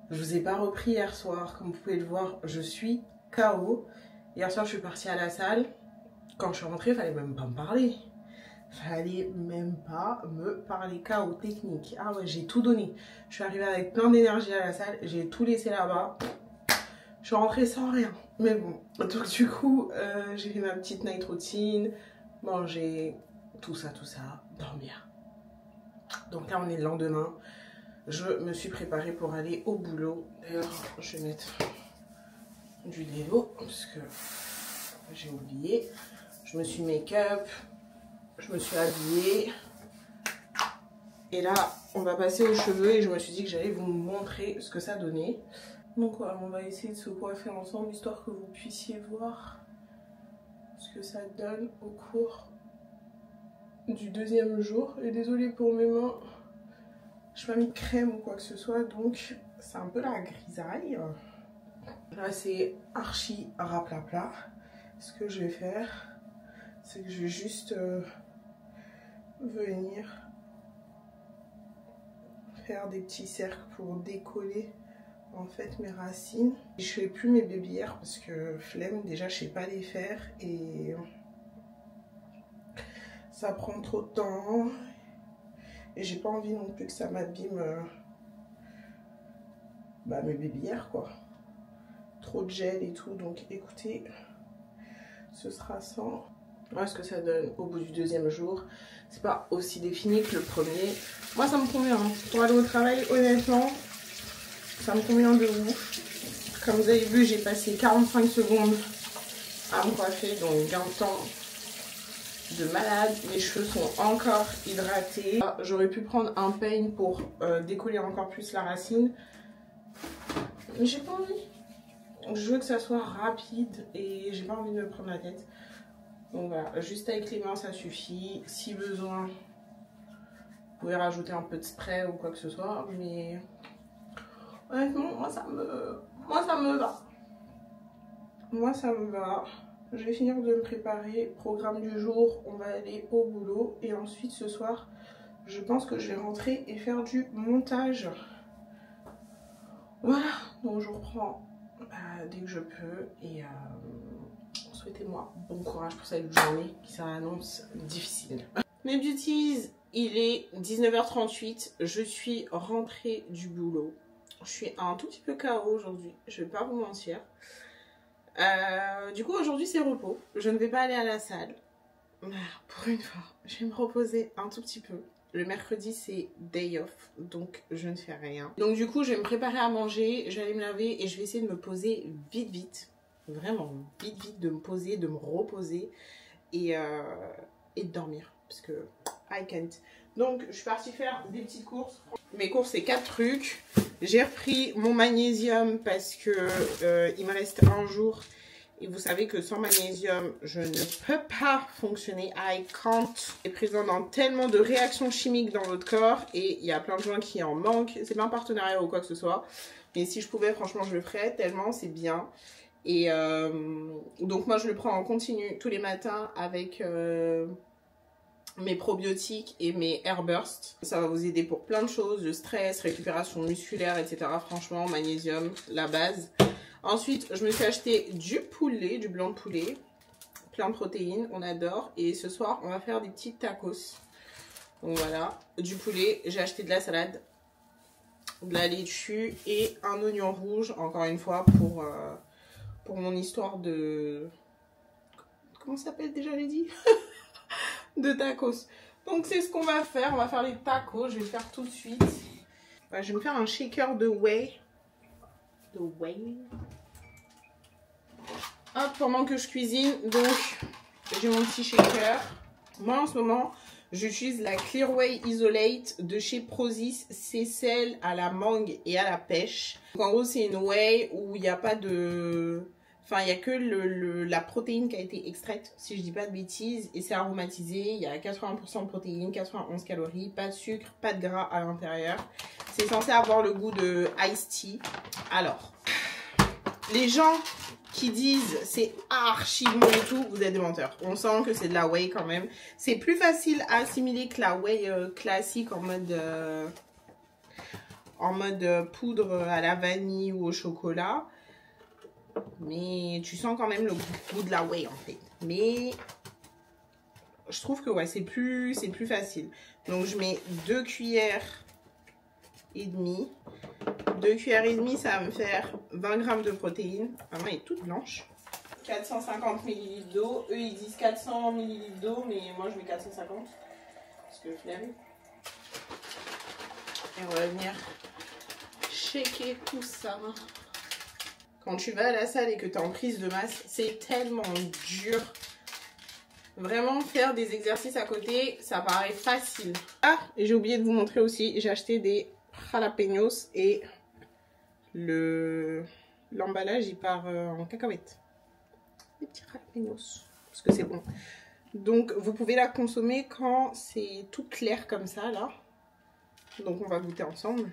Je vous ai pas repris hier soir, comme vous pouvez le voir, je suis KO. Hier soir je suis partie à la salle. Quand je suis rentrée, il fallait même pas me parler. Fallait même pas me parler. KO technique. Ah ouais, j'ai tout donné. Je suis arrivée avec plein d'énergie à la salle, j'ai tout laissé là-bas. Je suis rentrée sans rien. Mais bon, donc du coup, j'ai fait ma petite night routine, manger, tout ça, dormir. Donc là, on est le lendemain. Je me suis préparée pour aller au boulot. D'ailleurs, je vais mettre du déo parce que j'ai oublié. Je me suis make-up, je me suis habillée. Et là, on va passer aux cheveux et je me suis dit que j'allais vous montrer ce que ça donnait. Donc voilà, on va essayer de se coiffer ensemble histoire que vous puissiez voir ce que ça donne au cours du deuxième jour. Et désolée pour mes mains, je n'ai pas mis de crème ou quoi que ce soit, donc c'est un peu la grisaille. Là c'est archi raplapla. Ce que je vais faire, c'est que je vais juste venir faire des petits cercles pour décoller en fait mes racines. Je fais plus mes baby hairs parce que flemme, déjà je sais pas les faire et ça prend trop de temps et j'ai pas envie non plus que ça m'abîme mes baby hairs quoi. Trop de gel et tout, donc écoutez, ce sera sans. Voilà ce que ça donne au bout du deuxième jour. C'est pas aussi défini que le premier. Moi ça me convient hein. Pour aller au travail, honnêtement ça me convient de ouf. Comme vous avez vu, j'ai passé 45 secondes à me coiffer, donc gain de temps de malade. Mes cheveux sont encore hydratés. J'aurais pu prendre un peigne pour décoller encore plus la racine. Mais j'ai pas envie. Je veux que ça soit rapide et j'ai pas envie de me prendre la tête. Donc voilà, juste avec les mains ça suffit. Si besoin, vous pouvez rajouter un peu de spray ou quoi que ce soit. Mais honnêtement, moi ça me va. Moi ça me va. Je vais finir de me préparer. Programme du jour, on va aller au boulot. Et ensuite ce soir, je pense que je vais rentrer et faire du montage. Voilà, donc je reprends dès que je peux. Et souhaitez-moi bon courage pour cette journée qui s'annonce difficile. Mes beauties, il est 19h38. Je suis rentrée du boulot. Je suis un tout petit peu KO aujourd'hui, je vais pas vous mentir. Du coup aujourd'hui c'est repos, je ne vais pas aller à la salle. Pour une fois, je vais me reposer un tout petit peu. Le mercredi c'est day off, donc je ne fais rien. Donc du coup je vais me préparer à manger, je vais aller me laver et je vais essayer de me poser vite. Vraiment vite, de me poser, de me reposer et de dormir. Parce que I can't. Donc je suis partie faire des petites courses. Mes courses c'est 4 trucs. J'ai repris mon magnésium parce que il me reste un jour. Et vous savez que sans magnésium, je ne peux pas fonctionner. I can't. C'est présent dans tellement de réactions chimiques dans votre corps. Et il y a plein de gens qui en manquent. C'est pas un partenariat ou quoi que ce soit. Mais si je pouvais, franchement, je le ferais tellement c'est bien. Et donc moi, je le prends en continu tous les matins avec mes probiotiques et mes Airburst. Ça va vous aider pour plein de choses, le stress, récupération musculaire, etc. Franchement, magnésium, la base. Ensuite, je me suis acheté du poulet, du blanc de poulet. Plein de protéines, on adore. Et ce soir, on va faire des petits tacos. Donc voilà, du poulet. J'ai acheté de la salade, de la laitue et un oignon rouge, encore une fois, pour mon histoire de... Comment ça s'appelle déjà, j'ai dit de tacos. Donc c'est ce qu'on va faire. On va faire les tacos. Je vais le faire tout de suite. Je vais me faire un shaker de whey. Hop, pendant que je cuisine. Donc j'ai mon petit shaker. Moi en ce moment j'utilise la Clear Whey Isolate de chez Prozis. C'est celle à la mangue et à la pêche. Donc en gros c'est une whey où il n'y a pas de... Enfin, il n'y a que la protéine qui a été extraite, si je dis pas de bêtises, et c'est aromatisé. Il y a 80% de protéines, 91 calories, pas de sucre, pas de gras à l'intérieur. C'est censé avoir le goût de iced tea. Alors, les gens qui disent c'est archi bon et tout, vous êtes des menteurs. On sent que c'est de la whey quand même. C'est plus facile à assimiler que la whey classique en mode poudre à la vanille ou au chocolat. Mais tu sens quand même le goût de la whey en fait. Mais je trouve que ouais, c'est plus facile. Donc je mets 2 cuillères et demie. 2 cuillères et demie, ça va me faire 20 g de protéines. Ma main est toute blanche. 450 ml d'eau. Eux, ils disent 400 ml d'eau, mais moi, je mets 450. Parce que flemme. Et on va venir shaker tout ça. Quand tu vas à la salle et que tu es en prise de masse, c'est tellement dur. Vraiment, faire des exercices à côté, ça paraît facile. Ah, et j'ai oublié de vous montrer aussi, j'ai acheté des jalapenos et l'emballage il part en cacahuètes. Des petits jalapenos parce que c'est bon. Donc vous pouvez la consommer quand c'est tout clair comme ça là. Donc on va goûter ensemble.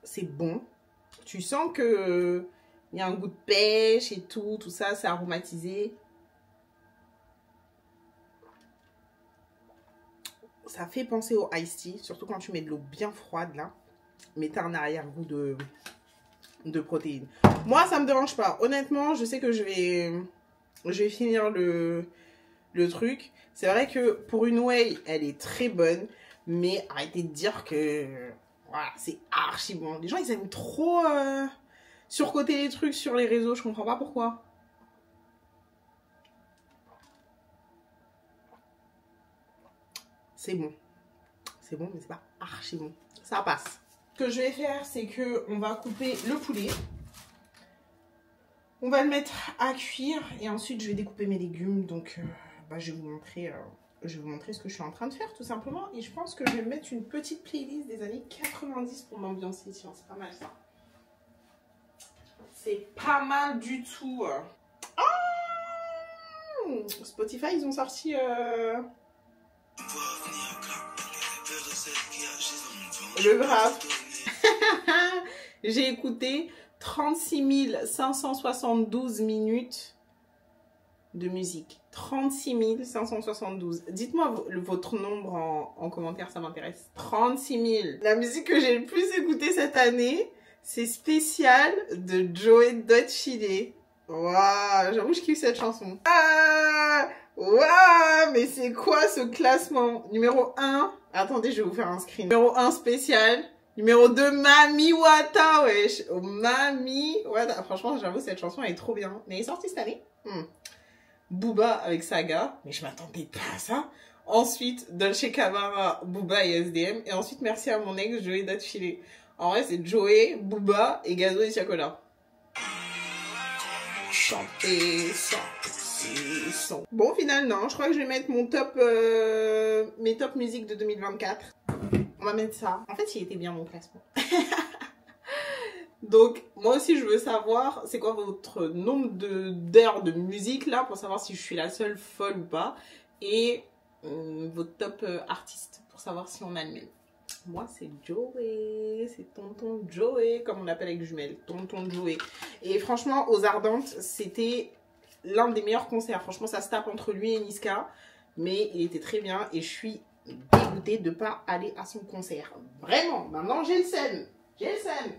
C'est bon. Tu sens que il y a un goût de pêche et tout ça, c'est aromatisé. Ça fait penser au iced tea, surtout quand tu mets de l'eau bien froide là. Mais t'as un arrière-goût de protéines. Moi, ça me dérange pas. Honnêtement, je sais que je vais finir le truc. C'est vrai que pour une whey, elle est très bonne. Mais arrêtez de dire que voilà, c'est archi bon. Les gens, ils aiment trop surcoter les trucs sur les réseaux. Je comprends pas pourquoi. C'est bon. C'est bon, mais c'est pas archi bon. Ça passe. Ce que je vais faire, c'est que on va couper le poulet. On va le mettre à cuire. Et ensuite, je vais découper mes légumes. Donc, je vais vous montrer ce que je suis en train de faire, tout simplement. Et je pense que je vais mettre une petite playlist des années 90 pour m'ambiancer ici. C'est pas mal, ça. C'est pas mal du tout. Oh, Spotify, ils ont sorti... le graphe. J'ai écouté 36 572 minutes de musique. 36 572. Dites-moi votre nombre en commentaire, ça m'intéresse. 36 000. La musique que j'ai le plus écoutée cette année, c'est Spécial de Joey Dotchile. Waouh, j'avoue, je kiffe cette chanson. Ah, waouh, mais c'est quoi ce classement? Numéro 1. Attendez, je vais vous faire un screen. Numéro 1, Spécial. Numéro 2, Mami Wata, wesh. Oh, Mami Wata. Franchement, j'avoue, cette chanson, elle est trop bien. Mais elle est sortie cette année. Booba avec Saga. Mais je m'attendais pas à ça. Ensuite, Dolce Cabara, Booba et SDM. Et ensuite, merci à mon ex, Joey Dotchile. En vrai, c'est Joey, Booba et Gazo et Chacola. Chanter ça. Bon, au final, non. Je crois que je vais mettre mon top, mes top musiques de 2024. On va mettre ça. En fait, il était bien mon classement. Donc, moi aussi, je veux savoir, c'est quoi votre nombre d'heures de musique, là, pour savoir si je suis la seule folle ou pas. Et votre top artiste, pour savoir si on a le même. Moi, c'est Joey. C'est Tonton Joey, comme on l'appelle avec jumelles. Tonton Joey. Et franchement, aux Ardentes, c'était l'un des meilleurs concerts. Franchement, ça se tape entre lui et Niska. Mais il était très bien. Et je suis dégoûtée de ne pas aller à son concert. Vraiment, maintenant, j'ai le seum. J'ai le seum.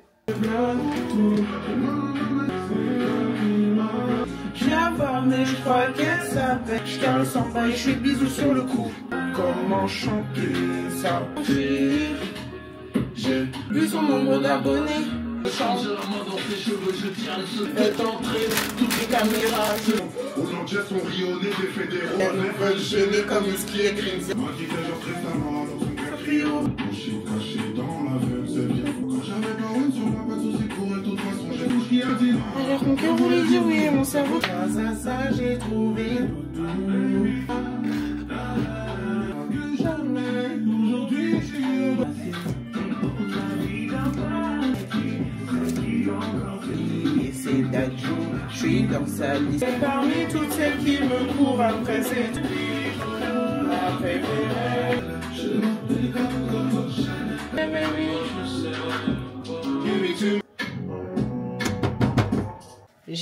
Je la vois, mais je crois qu'elle s'appelle. Je carle sans pas et je fais bisous sur le cou. Comment chanter ça? J'ai vu son nombre d'abonnés. Je change la mode dans tes cheveux, je tiens le secret. Faites entrer toutes les caméras. Aujourd'hui, elles sont rayonnées, j'ai fait des roues. Elles me veulent gêner comme une ski et crise. Moi qui t'ai genre très savant dans son caprio. Je suis caché dans la veuve, c'est bien. Quand j'avais pas une sur moi, pas de soucis pour elle, de toute façon, j'ai tout ce qu'il a dit. Alors mon cœur voulait dire oui et mon cerveau. Grâce à ça, j'ai trouvé plus jamais. Aujourd'hui, je suis heureux. C'est Dadju, je suis dans sa liste. Et parmi toutes celles qui me courent après, c'est tout. Après,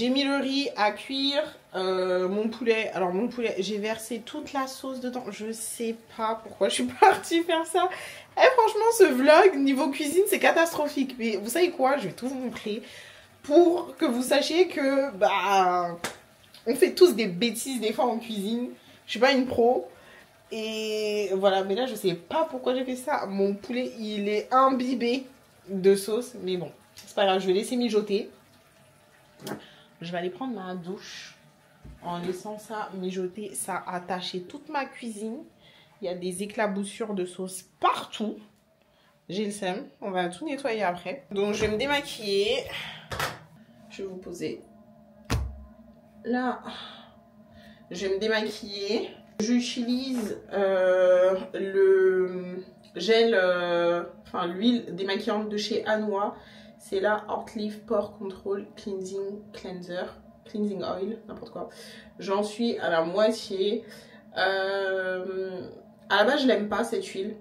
J'ai mis le riz à cuire, mon poulet. Alors mon poulet, j'ai versé toute la sauce dedans. Je sais pas pourquoi je suis partie faire ça. Et franchement, ce vlog, niveau cuisine, c'est catastrophique. Mais vous savez quoi? Je vais tout vous montrer pour que vous sachiez que, bah, on fait tous des bêtises des fois en cuisine. Je suis pas une pro. Et voilà, mais là, je sais pas pourquoi j'ai fait ça. Mon poulet, il est imbibé de sauce. Mais bon, c'est pas grave, je vais laisser mijoter. Je vais aller prendre ma douche en laissant ça mijoter. Ça a taché toute ma cuisine. Il y a des éclaboussures de sauce partout. J'ai le seum. On va tout nettoyer après. Donc, je vais me démaquiller. Je vais vous poser là. Je vais me démaquiller. J'utilise le gel, enfin l'huile démaquillante de chez Anua. C'est la Heartleaf Pore Control Cleansing Cleanser. Cleansing Oil, n'importe quoi. J'en suis à la moitié. À la base, je l'aime pas cette huile.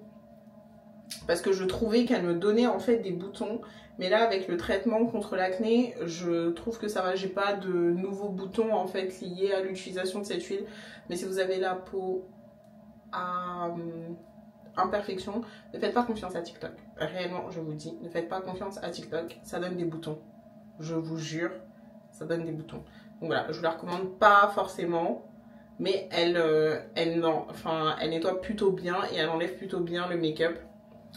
Parce que je trouvais qu'elle me donnait en fait des boutons. Mais là, avec le traitement contre l'acné, je trouve que ça va. J'ai pas de nouveaux boutons en fait liés à l'utilisation de cette huile. Mais si vous avez la peau à imperfection, ne faites pas confiance à TikTok. Réellement, je vous le dis, ne faites pas confiance à TikTok. Ça donne des boutons. Je vous jure, ça donne des boutons. Donc voilà, je vous la recommande pas forcément. Mais elle nettoie plutôt bien et elle enlève plutôt bien le make-up.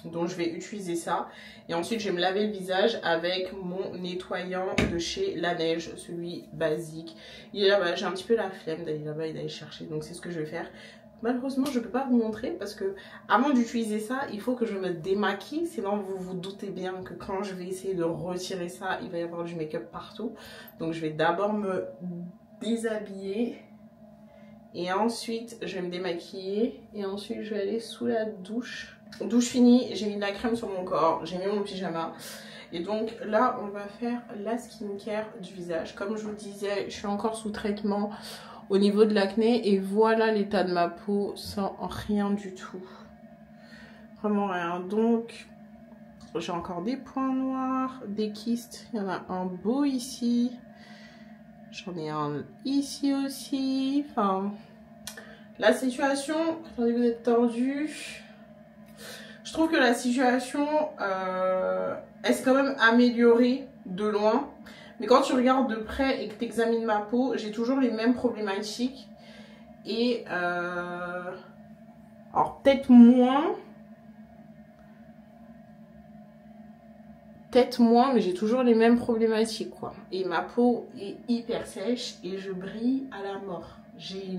Donc je vais utiliser ça. Et ensuite je vais me laver le visage avec mon nettoyant de chez La Neige, celui basique. Il est là-bas, j'ai un petit peu la flemme d'aller là-bas et d'aller chercher. Donc c'est ce que je vais faire. Malheureusement je ne peux pas vous montrer parce que avant d'utiliser ça, il faut que je me démaquille. Sinon vous vous doutez bien que quand je vais essayer de retirer ça, il va y avoir du make-up partout. Donc je vais d'abord me déshabiller. Et ensuite je vais me démaquiller. Et ensuite je vais aller sous la douche. Douche finie, j'ai mis de la crème sur mon corps, j'ai mis mon pyjama. Et donc là, on va faire la skincare du visage. Comme je vous disais, je suis encore sous traitement au niveau de l'acné. Et voilà l'état de ma peau sans rien du tout. Vraiment rien. Donc, j'ai encore des points noirs, des kystes. Il y en a un beau ici. J'en ai un ici aussi. Enfin, la situation... Attendez, vous êtes tordu. Je trouve que la situation, elle s'est quand même améliorée de loin. Mais quand tu regardes de près et que tu examines ma peau, j'ai toujours les mêmes problématiques. Et alors peut-être moins, mais j'ai toujours les mêmes problématiques, quoi. Et ma peau est hyper sèche et je brille à la mort. J'ai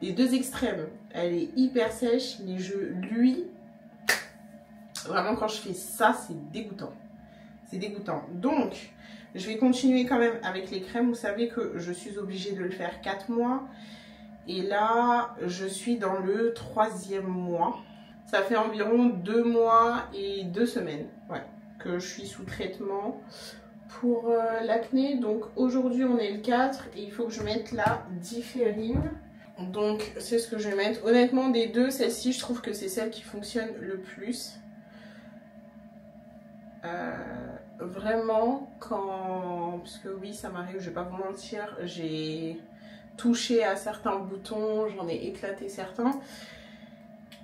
les deux extrêmes. Elle est hyper sèche, mais je luis. Vraiment, quand je fais ça, c'est dégoûtant. C'est dégoûtant. Donc, je vais continuer quand même avec les crèmes. Vous savez que je suis obligée de le faire 4 mois. Et là, je suis dans le 3e mois. Ça fait environ 2 mois et 2 semaines, ouais, que je suis sous traitement pour l'acné. Donc, aujourd'hui, on est le 4 et il faut que je mette la Différine. Donc, c'est ce que je vais mettre. Honnêtement, des deux, celle-ci, je trouve que c'est celle qui fonctionne le plus. Vraiment parce que oui, ça m'arrive, je vais pas vous mentir, j'ai touché à certains boutons, j'en ai éclaté certains,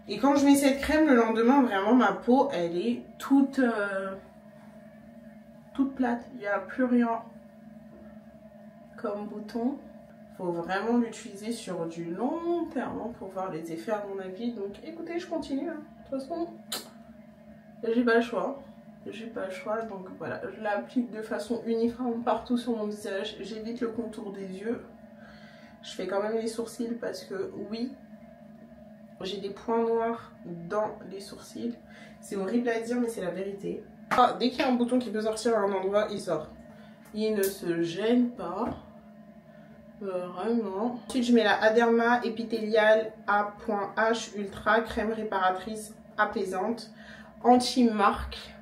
et quand je mets cette crème le lendemain, vraiment ma peau elle est toute plate, il n'y a plus rien comme bouton. Faut vraiment l'utiliser sur du long terme pour voir les effets à mon avis. Donc écoutez, je continue, hein. De toute façon j'ai pas le choix. J'ai pas le choix, donc voilà, je l'applique de façon uniforme partout sur mon visage. J'évite le contour des yeux. Je fais quand même les sourcils parce que oui, j'ai des points noirs dans les sourcils. C'est horrible à dire, mais c'est la vérité. Ah, dès qu'il y a un bouton qui peut sortir à un endroit, il sort. Il ne se gêne pas. Vraiment. Ensuite, je mets la Aderma Epithélial A.H Ultra, crème réparatrice apaisante, anti-marque.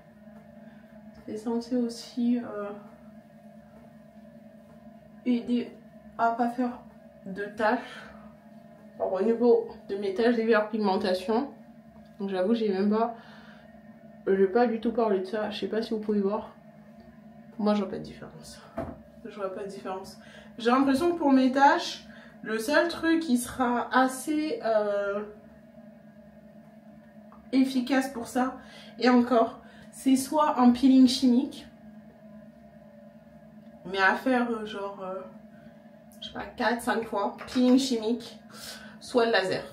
C'est censé aussi aider à pas faire de taches. Alors, au niveau de mes taches d'hyperpigmentation, donc j'avoue j'ai pas du tout parlé de ça. Je sais pas si vous pouvez voir. Moi je vois pas de différence. Je vois pas de différence. J'ai l'impression que pour mes tâches, le seul truc qui sera assez efficace pour ça, et encore, c'est soit un peeling chimique, mais à faire genre, je sais pas, 4-5 fois, peeling chimique, soit le laser.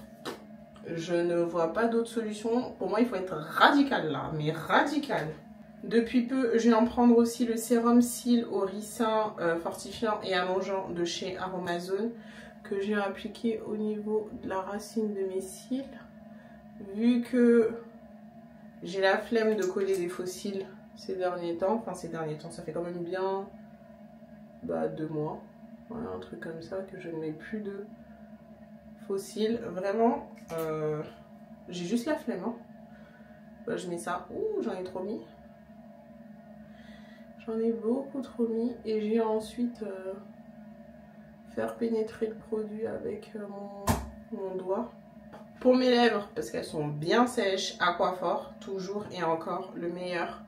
Je ne vois pas d'autre solution. Pour moi, il faut être radical là, mais radical. Depuis peu, je viens prendre aussi le sérum cils au ricin fortifiant et allongeant de chez Aromazone que j'ai appliqué au niveau de la racine de mes cils. Vu que j'ai la flemme de coller des faux cils ces derniers temps, enfin ces derniers temps, ça fait quand même bien 2 mois. Voilà, un truc comme ça, que je ne mets plus de faux cils. Vraiment, j'ai juste la flemme. Hein. Bah, je mets ça. Ouh, j'en ai trop mis. J'en ai beaucoup trop mis. Et j'ai ensuite faire pénétrer le produit avec mon doigt. Pour mes lèvres, parce qu'elles sont bien sèches, Aquaphor, toujours et encore le meilleur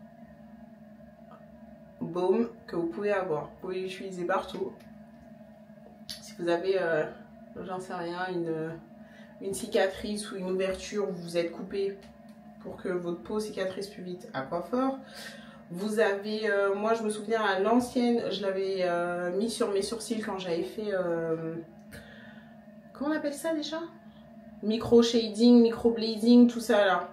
baume que vous pouvez avoir. Vous pouvez l'utiliser partout. Si vous avez, j'en sais rien, une cicatrice ou une ouverture, vous vous êtes coupé pour que votre peau cicatrise plus vite, Aquaphor. Vous avez, moi je me souviens à l'ancienne, je l'avais mis sur mes sourcils quand j'avais fait, comment on appelle ça déjà? Micro shading, micro blazing, tout ça là.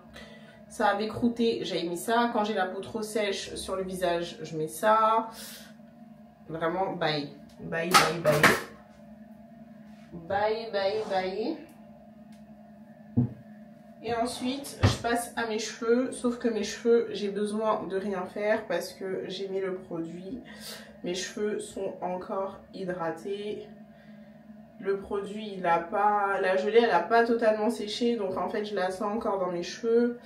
Ça avait croûté, j'avais mis ça. Quand j'ai la peau trop sèche sur le visage, je mets ça. Vraiment, bye. Bye, bye, bye. Bye, bye, bye. Et ensuite, je passe à mes cheveux. Sauf que mes cheveux, j'ai besoin de rien faire parce que j'ai mis le produit. Mes cheveux sont encore hydratés. Le produit, il a pas, la gelée, elle n'a pas totalement séché. Donc en fait, je la sens encore dans mes cheveux.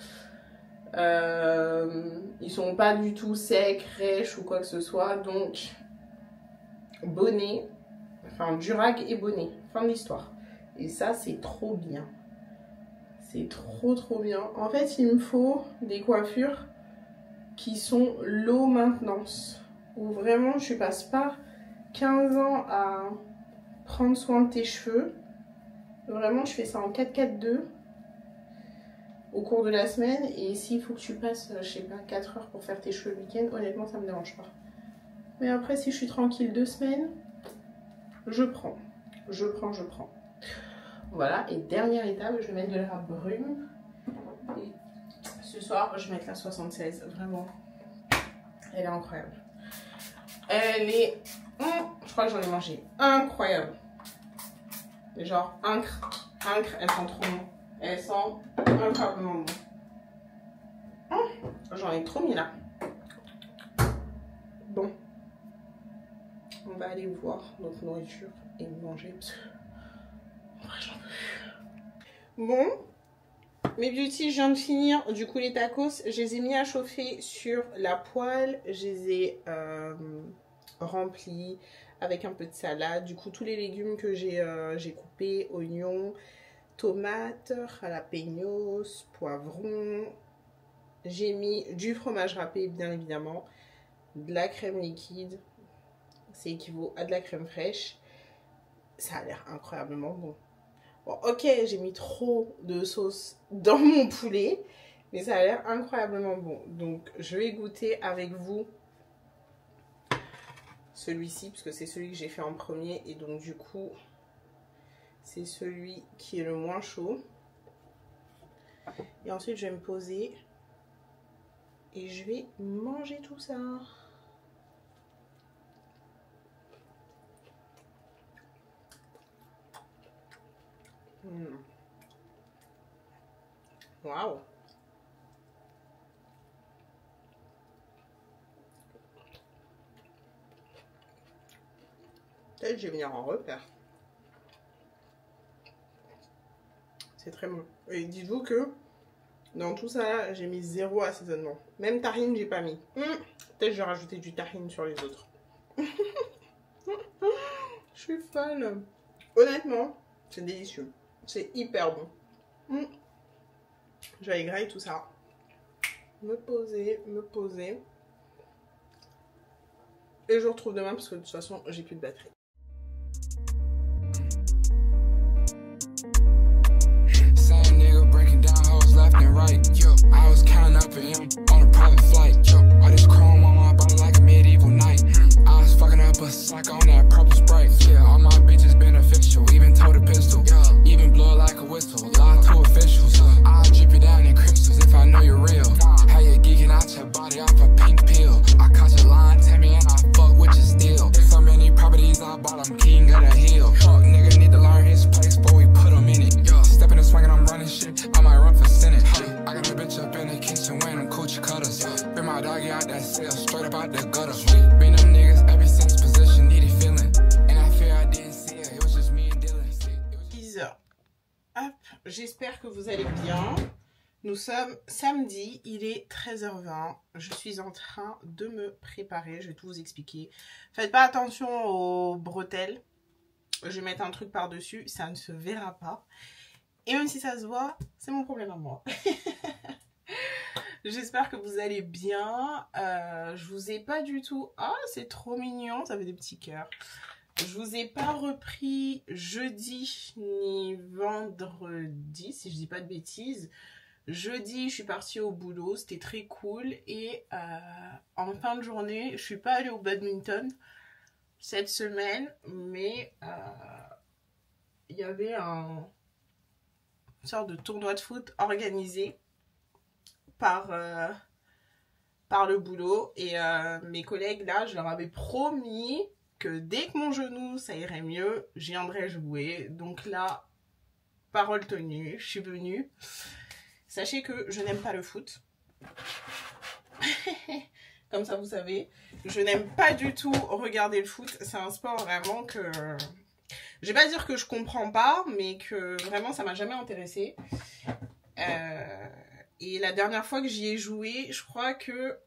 Ils sont pas du tout secs, rêches ou quoi que ce soit. Donc, bonnet. Enfin, Durag et bonnet. Fin de l'histoire. Et ça, c'est trop bien. C'est trop bien. En fait, il me faut des coiffures qui sont low maintenance. Où vraiment, tu passes pas 15 ans à prendre soin de tes cheveux. Vraiment, je fais ça en 4-4-2 au cours de la semaine. Et s'il faut que tu passes, je sais pas, 4 heures pour faire tes cheveux le week-end, honnêtement, ça me dérange pas. Mais après, si je suis tranquille 2 semaines, je prends. Voilà, et dernière étape, je vais mettre de la brume. Et ce soir, je vais mettre la 76. Vraiment, elle est incroyable. Elle est... je crois que j'en ai mangé. Incroyable. Genre, incre, elles sont trop bon. Elles sont incroyablement bon. J'en ai trop mis là. Bon. On va aller voir notre nourriture et manger parce que... j'en peux plus. Bon. Mes beauty, je viens de finir. Du coup, les tacos, je les ai mis à chauffer sur la poêle. Je les ai remplis avec un peu de salade. Du coup, tous les légumes que j'ai coupés, oignons, tomates, jalapenos, poivrons. J'ai mis du fromage râpé, bien évidemment, de la crème liquide. C'est équivaut à de la crème fraîche. Ça a l'air incroyablement bon. Bon, ok, j'ai mis trop de sauce dans mon poulet, mais ça a l'air incroyablement bon. Donc, je vais goûter avec vous celui-ci, parce que c'est celui que j'ai fait en premier. Et donc, du coup, c'est celui qui est le moins chaud. Et ensuite, je vais me poser et je vais manger tout ça. Waouh! Peut-être que je vais venir en repère. C'est très bon. Et dites-vous que dans tout ça, j'ai mis 0 assaisonnement. Même tahine, j'ai pas mis. Peut-être que je vais rajouter du tahine sur les autres. Je suis folle. Honnêtement, c'est délicieux. C'est hyper bon. Je vais aller grailler tout ça. Me poser. Et je vous retrouve demain parce que de toute façon, j'ai plus de batterie.
Same nigga breaking down hoes left and right. Yo, I was counting up in on a private flight. Yo, all this chrome on my body like a medieval knight. I was fucking up a psycho on that purple Sprite. Yeah, all my bitches beneficial, even told a pistol. Even blow like a whistle, lie to officials. I'll drip you down in crystals if I know you're real. How you geeking out your body off a pink pill? I caught your line, Tammy, and I fuck with your steel. So many properties I bought, I'm king of the hill. Fuck nigga need to learn his place before we put him in it. Stepping and swinging, I'm running shit, I might run for Senate. I got a bitch up in the kitchen wearing them coochie cutters. Bring my doggy out that cell, straight up out the gutter. Been them niggas ever since possession needed feeling. And I fear I didn't see it, it was just me and Dylan.
10 heures. Hop, j'espère que vous allez bien. Nous sommes samedi, il est 13h20. Je suis en train de me préparer, je vais tout vous expliquer. Faites pas attention aux bretelles. Je vais mettre un truc par-dessus, ça ne se verra pas. Et même si ça se voit, c'est mon problème à moi. J'espère que vous allez bien. Je vous ai pas du tout... Ah, c'est trop mignon, ça fait des petits cœurs. Je vous ai pas repris jeudi ni vendredi, si je dis pas de bêtises. Jeudi, je suis partie au boulot, c'était très cool. Et en fin de journée, je suis pas allée au badminton cette semaine, mais il y avait une sorte de tournoi de foot organisé par le boulot. Et mes collègues, là, je leur avais promis que dès que mon genou, ça irait mieux, j'y viendrais jouer. Donc là, parole tenue, je suis venue. Sachez que je n'aime pas le foot. Comme ça, vous savez. Je n'aime pas du tout regarder le foot. C'est un sport vraiment que... Je vais pas dire que je comprends pas, mais que vraiment, ça m'a jamais intéressée. Et la dernière fois que j'y ai joué, je crois que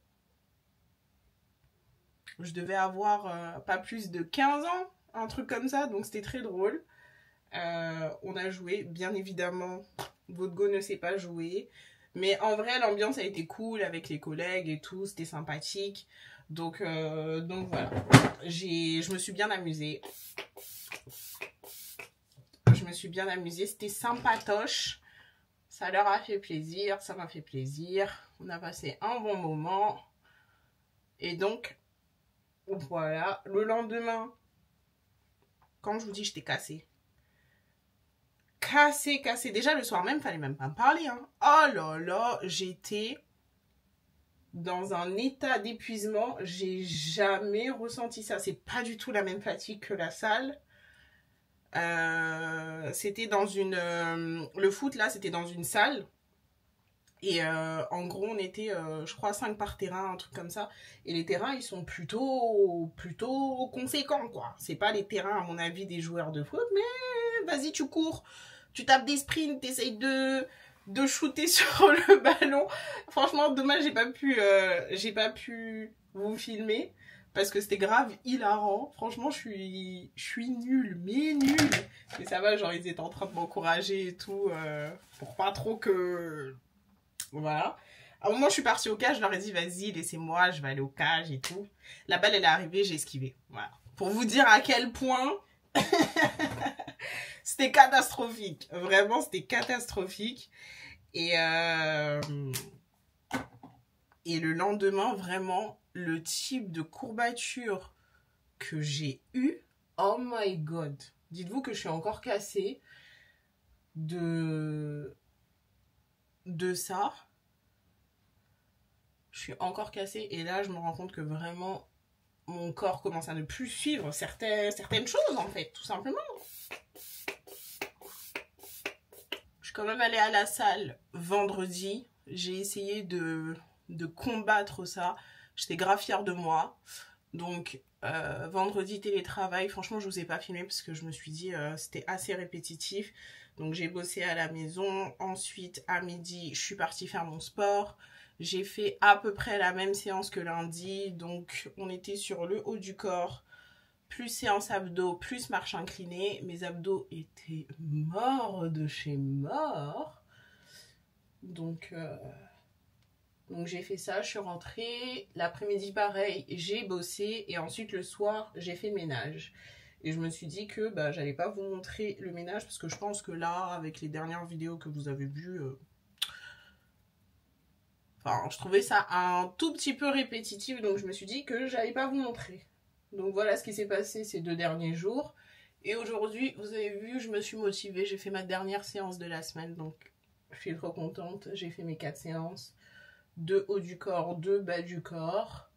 je devais avoir pas plus de 15 ans, un truc comme ça. Donc, c'était très drôle. On a joué, bien évidemment... Votre go ne sait pas jouer. Mais en vrai, l'ambiance a été cool avec les collègues et tout. C'était sympathique. Donc voilà. Je me suis bien amusée. C'était sympatoche. Ça leur a fait plaisir. Ça m'a fait plaisir. On a passé un bon moment. Et donc, voilà. Le lendemain, quand je vous dis j'étais cassée. Cassé. Déjà, le soir même, fallait même pas me parler. Hein. Oh là là, j'étais dans un état d'épuisement. J'ai jamais ressenti ça. C'est pas du tout la même fatigue que la salle. C'était dans une... le foot, là, c'était dans une salle. Et en gros, on était, je crois, 5 par terrain, un truc comme ça. Et les terrains, ils sont plutôt conséquents, quoi. C'est pas les terrains, à mon avis, des joueurs de foot, mais vas-y, tu cours. Tu tapes des sprints, t'essayes de shooter sur le ballon. Franchement, dommage, j'ai pas pu vous filmer parce que c'était grave hilarant. Franchement, je suis nulle, mais nulle. Mais ça va, genre, ils étaient en train de m'encourager et tout pour pas trop que... Voilà. À un moment, je suis partie au cage, je leur ai dit, vas-y, laissez-moi, je vais aller au cage et tout. La balle, elle est arrivée, j'ai esquivé. Voilà. Pour vous dire à quel point... C'était catastrophique. Vraiment, c'était catastrophique. Et le lendemain, vraiment, le type de courbature que j'ai eu, oh my god. Dites-vous que je suis encore cassée de ça. Je suis encore cassée. Et là, je me rends compte que vraiment, mon corps commence à ne plus suivre certaines choses, en fait, tout simplement. Je suis quand même allée à la salle vendredi. J'ai essayé de combattre ça. J'étais grave fière de moi. Donc, vendredi, télétravail. Franchement, je ne vous ai pas filmé parce que je me suis dit c'était assez répétitif. Donc, j'ai bossé à la maison. Ensuite, à midi, je suis partie faire mon sport. J'ai fait à peu près la même séance que lundi. Donc, on était sur le haut du corps. Plus séance abdos, plus marche inclinée. Mes abdos étaient morts de chez mort. Donc, Donc j'ai fait ça, je suis rentrée. L'après-midi pareil, j'ai bossé. Et ensuite le soir, j'ai fait le ménage. Et je me suis dit que bah, j'allais pas vous montrer le ménage. Parce que je pense que là, avec les dernières vidéos que vous avez vues... Enfin, je trouvais ça un tout petit peu répétitif. Donc je me suis dit que j'allais pas vous montrer. Donc voilà ce qui s'est passé ces 2 derniers jours. Et aujourd'hui, vous avez vu, je me suis motivée. J'ai fait ma dernière séance de la semaine. Donc je suis trop contente. J'ai fait mes 4 séances. 2 haut du corps, 2 bas du corps.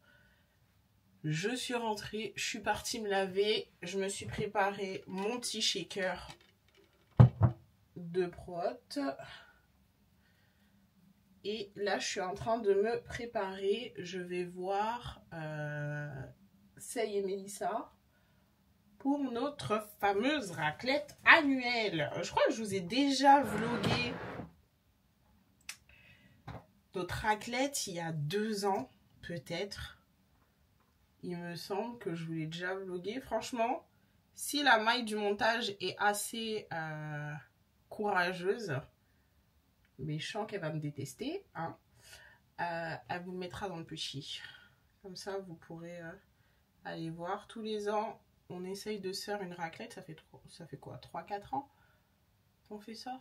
Je suis rentrée, je suis partie me laver. Je me suis préparé mon petit shaker de prot. Et là, je suis en train de me préparer. Je vais voir Sei et Mélissa pour notre fameuse raclette annuelle. Je crois que je vous ai déjà vlogué notre raclette il y a 2 ans, peut-être. Il me semble que je vous l'ai déjà vlogué. Franchement, si la maille du montage est assez courageuse, mais je sens qu'elle va me détester, hein, elle vous le mettra dans le petit. Comme ça, vous pourrez aller voir. Tous les ans, on essaye de se faire une raclette. Ça fait quoi, 3-4 ans qu'on fait ça?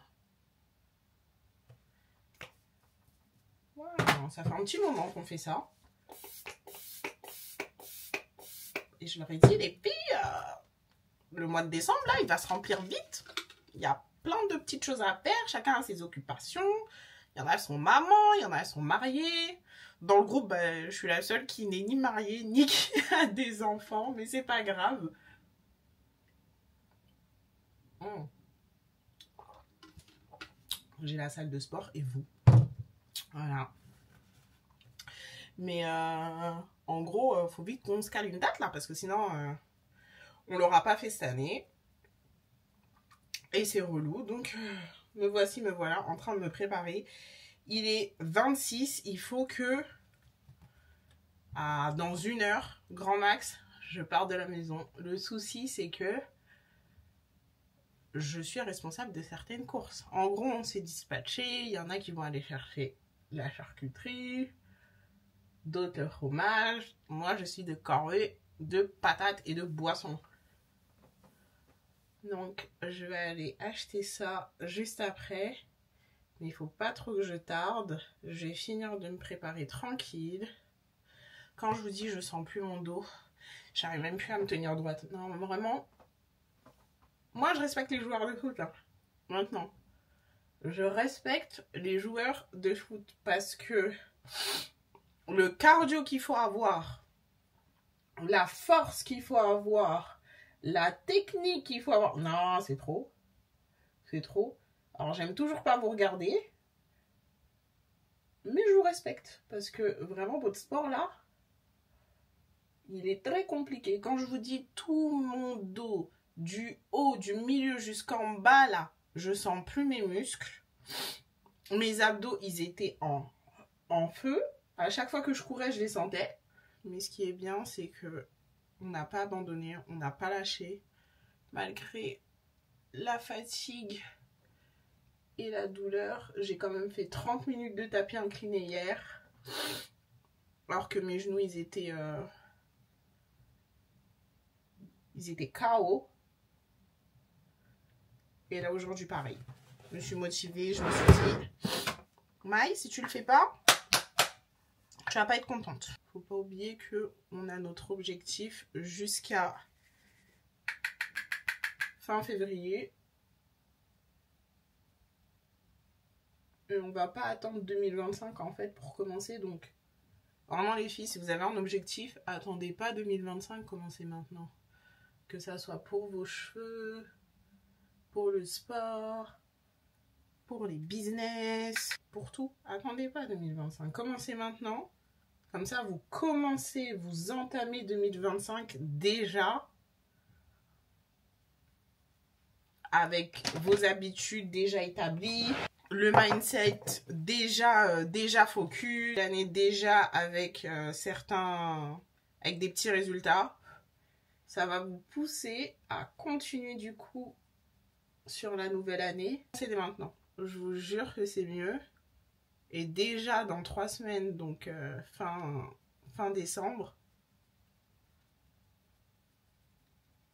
Wow, ça fait un petit moment qu'on fait ça. Et je leur ai dit, les filles, le mois de décembre, là, il va se remplir vite. Il y a plein de petites choses à faire. Chacun a ses occupations. Il y en a, elles sont mamans. Il y en a, elles sont mariées. Dans le groupe, ben, je suis la seule qui n'est ni mariée, ni qui a des enfants. Mais c'est pas grave. J'ai la salle de sport et vous. Voilà. Mais en gros, faut vite qu'on se cale une date là, parce que sinon, on l'aura pas fait cette année. Et c'est relou. Donc, me voici, me voilà en train de me préparer. Il est 26. Il faut que, dans 1 heure, grand max, je pars de la maison. Le souci, c'est que je suis responsable de certaines courses. En gros, on s'est dispatché. Il y en a qui vont aller chercher la charcuterie, d'autres le fromage. Moi, je suis de corvée de patates et de boissons. Donc, je vais aller acheter ça juste après. Mais il ne faut pas trop que je tarde. Je vais finir de me préparer tranquille. Quand je vous dis, je sens plus mon dos. J'arrive même plus à me tenir droite. Non, vraiment. Moi, je respecte les joueurs de foot, là. Maintenant. Je respecte les joueurs de foot parce que le cardio qu'il faut avoir, la force qu'il faut avoir, la technique qu'il faut avoir... Non, c'est trop. C'est trop. Alors, j'aime toujours pas vous regarder. Mais je vous respecte. Parce que vraiment, votre sport-là, il est très compliqué. Quand je vous dis tout mon dos, du haut, du milieu jusqu'en bas, là, je sens plus mes muscles. Mes abdos, ils étaient en feu. À chaque fois que je courais, je les sentais. Mais ce qui est bien, c'est que on n'a pas abandonné, on n'a pas lâché. Malgré la fatigue et la douleur, j'ai quand même fait 30 minutes de tapis incliné hier. Alors que mes genoux, ils étaient KO. Et là, aujourd'hui, pareil. Je me suis motivée, je me suis dit, Maï, si tu le fais pas, tu vas pas être contente. Faut pas oublier que on a notre objectif jusqu'à fin février. Et on va pas attendre 2025 en fait pour commencer. Donc, vraiment les filles, si vous avez un objectif, attendez pas 2025, commencez maintenant. Que ça soit pour vos cheveux, pour le sport, pour les business, pour tout. Attendez pas 2025. Commencez maintenant. Comme ça, vous commencez, vous entamez 2025 déjà avec vos habitudes déjà établies, le mindset déjà focus, l'année déjà avec avec des petits résultats. Ça va vous pousser à continuer du coup sur la nouvelle année. C'est dès maintenant. Je vous jure que c'est mieux. Et déjà dans 3 semaines, donc fin décembre,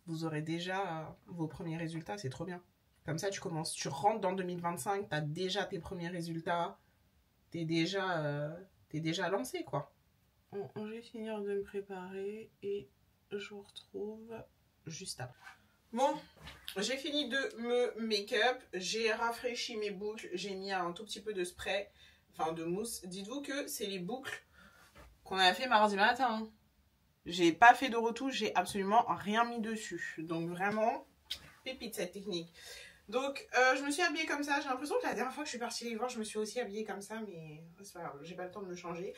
vous aurez déjà vos premiers résultats, c'est trop bien. Comme ça, tu rentres dans 2025, tu as déjà tes premiers résultats, t'es déjà lancé, quoi. Bon, je vais finir de me préparer et je vous retrouve juste après. Bon, j'ai fini de me make-up, j'ai rafraîchi mes boucles, j'ai mis un tout petit peu de spray, enfin de mousse. Dites-vous que c'est les boucles qu'on a fait mardi matin. J'ai pas fait de retouche, j'ai absolument rien mis dessus. Donc vraiment, pépite cette technique. Donc je me suis habillée comme ça. J'ai l'impression que la dernière fois que je suis partie les voir, je me suis aussi habillée comme ça, mais c'est pas grave, j'ai pas le temps de me changer.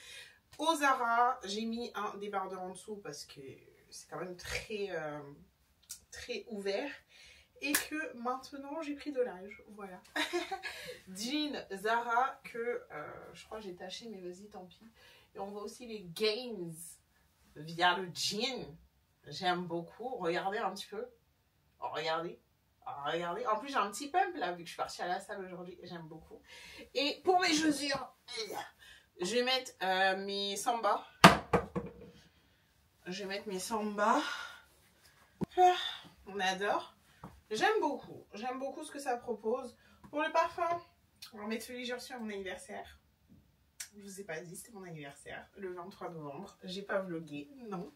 Au Zara, j'ai mis un débardeur en dessous parce que c'est quand même très ouvert. Et que maintenant j'ai pris de l'âge, voilà. Jean Zara que je crois que j'ai taché, mais vas-y tant pis. Et on voit aussi les gains via le jean. J'aime beaucoup. Regardez un petit peu. Oh, regardez. Oh, regardez. En plus j'ai un petit pump là vu que je suis partie à la salle aujourd'hui. J'aime beaucoup. Et pour mes chaussures, je vais mettre mes Samba. Je vais mettre mes Samba. On adore. J'aime beaucoup ce que ça propose. Pour le parfum, on va mettre celui que j'ai reçu à mon anniversaire. Je vous ai pas dit, c'était mon anniversaire, le 23 novembre. J'ai pas vlogué, non.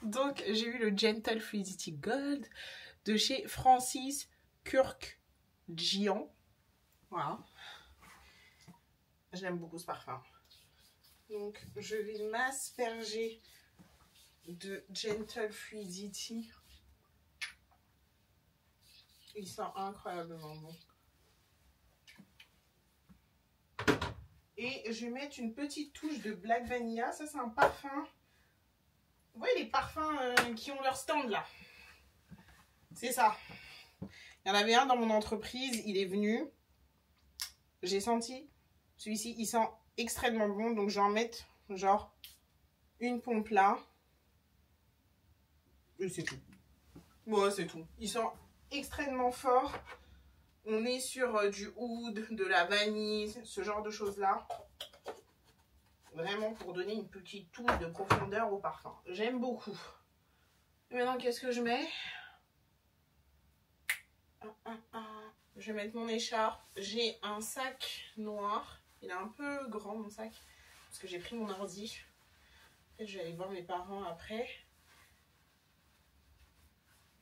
Donc, j'ai eu le Gentle Fluidity Gold de chez Francis Kurkdjian. Voilà. J'aime beaucoup ce parfum. Donc, je vais m'asperger de Gentle Fluidity. Il sent incroyablement bon. Et je vais mettre une petite touche de Black Vanilla. Ça, c'est un parfum. Vous voyez les parfums qui ont leur stand là? C'est ça. Il y en avait un dans mon entreprise. Il est venu. J'ai senti. Celui-ci, il sent extrêmement bon. Donc, je vais en mettre genre une pompe là. Et c'est tout. Bon, c'est tout. Il sent extrêmement fort. On est sur du oud, de la vanille, ce genre de choses là. Vraiment pour donner une petite touche de profondeur au parfum. J'aime beaucoup. Et maintenant, qu'est-ce que je mets? Je vais mettre mon écharpe. J'ai un sac noir. Il est un peu grand mon sac. Parce que j'ai pris mon ordi. Et je vais aller voir mes parents après.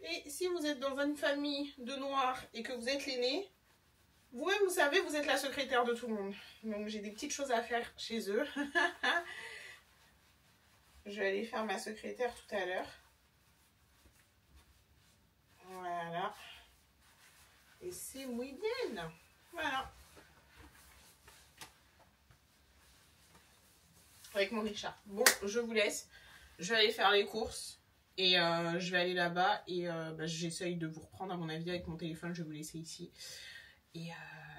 Et si vous êtes dans une famille de noirs et que vous êtes l'aîné, vous-même, vous savez, vous êtes la secrétaire de tout le monde. Donc, j'ai des petites choses à faire chez eux. Je vais aller faire ma secrétaire tout à l'heure. Voilà. Et c'est muy bien. Voilà. Avec mon écharpe. Bon, je vous laisse. Je vais aller faire les courses. Et je vais aller là-bas et j'essaye de vous reprendre à mon avis avec mon téléphone. Je vais vous laisser ici. Et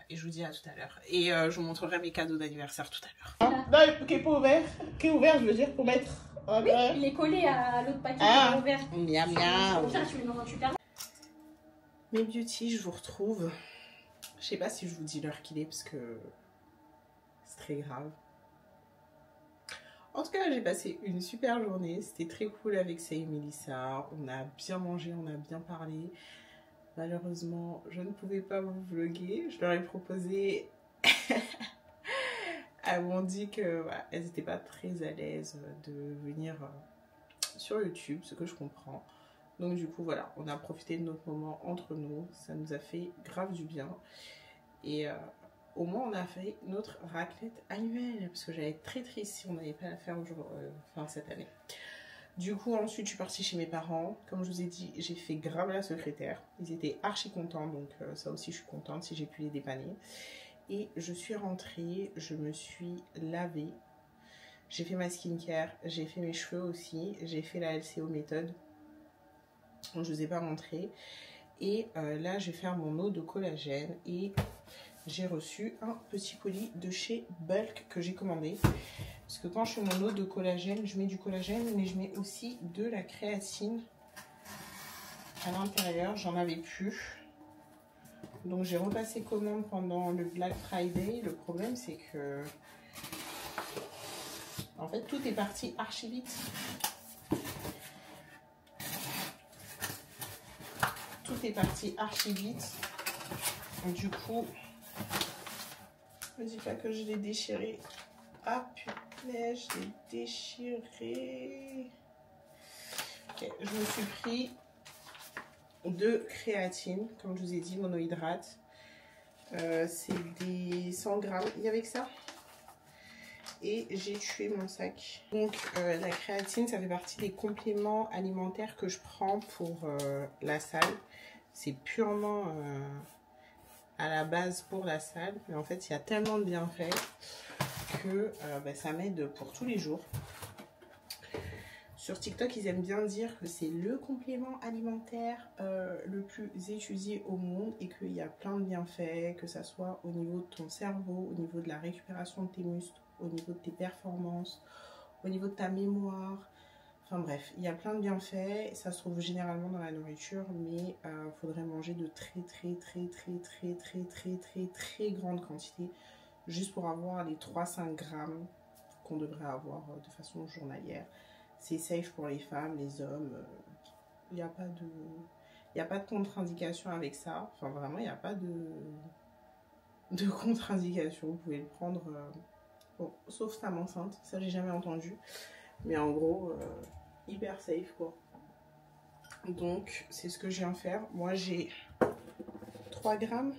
je vous dis à tout à l'heure. Et je vous montrerai mes cadeaux d'anniversaire tout à l'heure. Non, qui est pas ouvert. Qui est ouvert, je veux dire, pour mettre...
Oui, il est collé à l'autre paquet ouvert.
Miam miam.
Tu le mets dans super.
Mes beauty, je vous retrouve. Je sais pas si je vous dis l'heure qu'il est parce que c'est très grave. En tout cas, j'ai passé une super journée. C'était très cool avec Say et Melissa. On a bien mangé, on a bien parlé. Malheureusement, je ne pouvais pas vous vlogger. Je leur ai proposé. Elles m'ont dit qu'elles voilà, n'étaient pas très à l'aise de venir sur YouTube, ce que je comprends. Donc du coup, voilà, on a profité de notre moment entre nous. Ça nous a fait grave du bien. Et... au moins, on a fait notre raclette annuelle. Parce que j'allais être très triste si on n'avait pas la faire cette année. Du coup, ensuite, je suis partie chez mes parents. Comme je vous ai dit, j'ai fait grave la secrétaire. Ils étaient archi contents. Donc, ça aussi, je suis contente si j'ai pu les dépanner. Et je suis rentrée. Je me suis lavée. J'ai fait ma skincare. J'ai fait mes cheveux aussi. J'ai fait la LCO méthode. Je ne vous ai pas montré. Et là, je vais faire mon eau de collagène. Et... j'ai reçu un petit colis de chez Bulk que j'ai commandé. Parce que quand je fais mon eau de collagène, je mets du collagène, mais je mets aussi de la créatine à l'intérieur. J'en avais plus. Donc j'ai repassé commande pendant le Black Friday. Le problème c'est que en fait tout est parti archi vite. Tout est parti archi vite. Du coup, je me dis pas que je l'ai déchiré. Ah putain, je l'ai déchiré. Ok, je me suis pris de créatine, comme je vous ai dit, monohydrate. C'est des 100 grammes. Il y avait que ça. Et j'ai tué mon sac. Donc la créatine, ça fait partie des compléments alimentaires que je prends pour la salle. C'est purement à la base pour la salle. Mais en fait, il y a tellement de bienfaits que ça m'aide pour tous les jours. Sur TikTok, ils aiment bien dire que c'est le complément alimentaire le plus étudié au monde et qu'il y a plein de bienfaits, que ça soit au niveau de ton cerveau, au niveau de la récupération de tes muscles, au niveau de tes performances, au niveau de ta mémoire. Enfin bref, il y a plein de bienfaits. Ça se trouve généralement dans la nourriture, mais il faudrait manger de très grandes quantités juste pour avoir les 3-5 grammes qu'on devrait avoir de façon journalière. C'est safe pour les femmes, les hommes. Il n'y a pas de contre-indication avec ça. Enfin, vraiment, il n'y a pas de contre-indication. Vous pouvez le prendre, bon, sauf femme enceinte. Ça, j'ai jamais entendu. Mais en gros, hyper safe, quoi. Donc, c'est ce que je viens de faire. Moi, j'ai 3 grammes.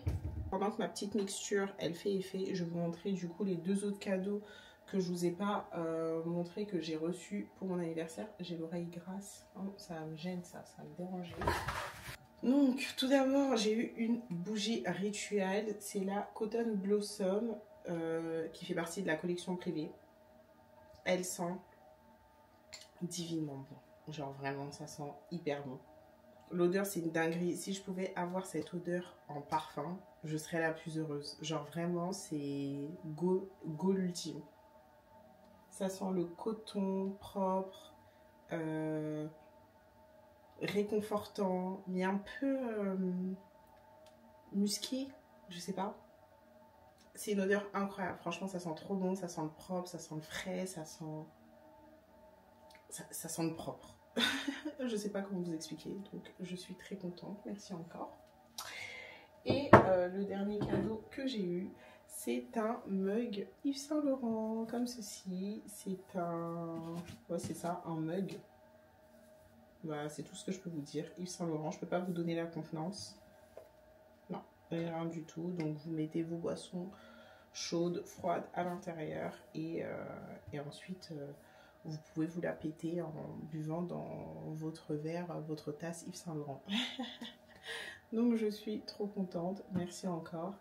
Pendant que ma petite mixture, elle fait effet, je vais vous montrer du coup les 2 autres cadeaux que je vous ai pas montré, que j'ai reçu pour mon anniversaire. J'ai l'oreille grasse, oh, ça me gêne, ça me dérangeait. Donc tout d'abord j'ai eu une bougie rituelle, c'est la Cotton Blossom qui fait partie de la collection privée. Elle sent divinement bon, genre vraiment ça sent hyper bon. L'odeur c'est une dinguerie, si je pouvais avoir cette odeur en parfum, je serais la plus heureuse. Genre vraiment c'est go l'ultime. Ça sent le coton propre, réconfortant, mais un peu musqué, je sais pas. C'est une odeur incroyable, franchement ça sent trop bon, ça sent le propre, ça sent le frais, ça sent le propre. Je sais pas comment vous expliquer, donc je suis très contente, merci encore. Et le dernier cadeau que j'ai eu, c'est un mug Yves Saint Laurent, comme ceci. C'est un... ouais, c'est ça, un mug. Voilà, c'est tout ce que je peux vous dire. Yves Saint Laurent, je peux pas vous donner la contenance. Non, rien du tout. Donc vous mettez vos boissons chaudes, froides à l'intérieur. Et ensuite, vous pouvez vous la péter en buvant dans votre verre, votre tasse Yves Saint Laurent. Donc je suis trop contente. Merci encore.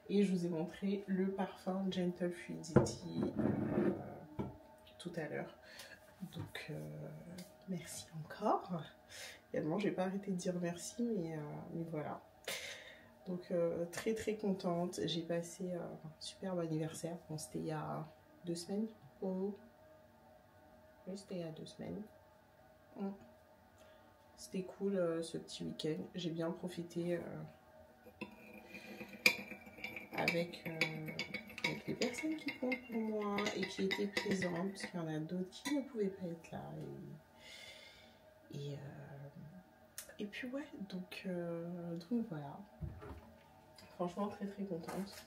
Et je vous ai montré le parfum Gentle Fluidity tout à l'heure. Donc, merci encore. Également, je vais pas arrêter de dire merci, mais voilà. Donc, très contente. J'ai passé un superbe anniversaire. Bon, c'était il y a 2 semaines. Oh. Oui, c'était il y a 2 semaines. C'était cool ce petit week-end. J'ai bien profité... avec les personnes qui comptent pour moi et qui étaient présentes, parce qu'il y en a d'autres qui ne pouvaient pas être là. Et puis ouais, donc voilà. Franchement, très contente.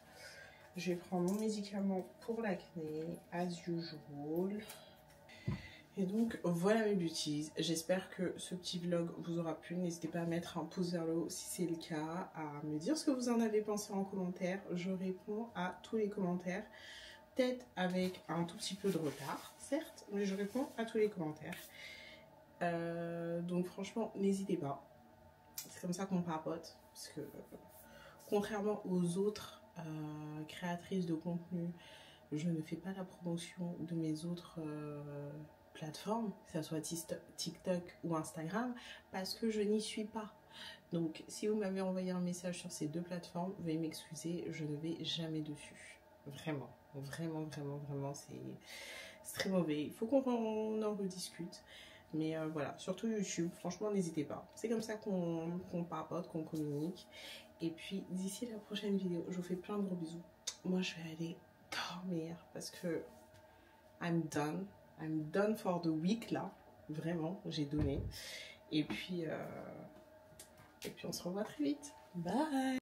Je vais prendre mon médicament pour l'acné, as usual. Et donc voilà mes beauties, j'espère que ce petit vlog vous aura plu. N'hésitez pas à mettre un pouce vers le haut si c'est le cas, à me dire ce que vous en avez pensé en commentaire. Je réponds à tous les commentaires, peut-être avec un tout petit peu de retard, certes, mais je réponds à tous les commentaires. Donc franchement, n'hésitez pas, c'est comme ça qu'on papote, parce que contrairement aux autres créatrices de contenu, je ne fais pas la promotion de mes autres... plateformes, que ce soit TikTok ou Instagram, parce que je n'y suis pas. Donc si vous m'avez envoyé un message sur ces 2 plateformes, veuillez m'excuser, je ne vais jamais dessus. Vraiment, c'est très mauvais. Il faut qu'on en rediscute. Mais voilà, surtout YouTube, franchement n'hésitez pas. C'est comme ça qu'on papote, qu'on communique. Et puis d'ici la prochaine vidéo, je vous fais plein de gros bisous. Moi je vais aller dormir parce que I'm done for the week là. Vraiment, j'ai donné. Et puis on se revoit très vite. Bye.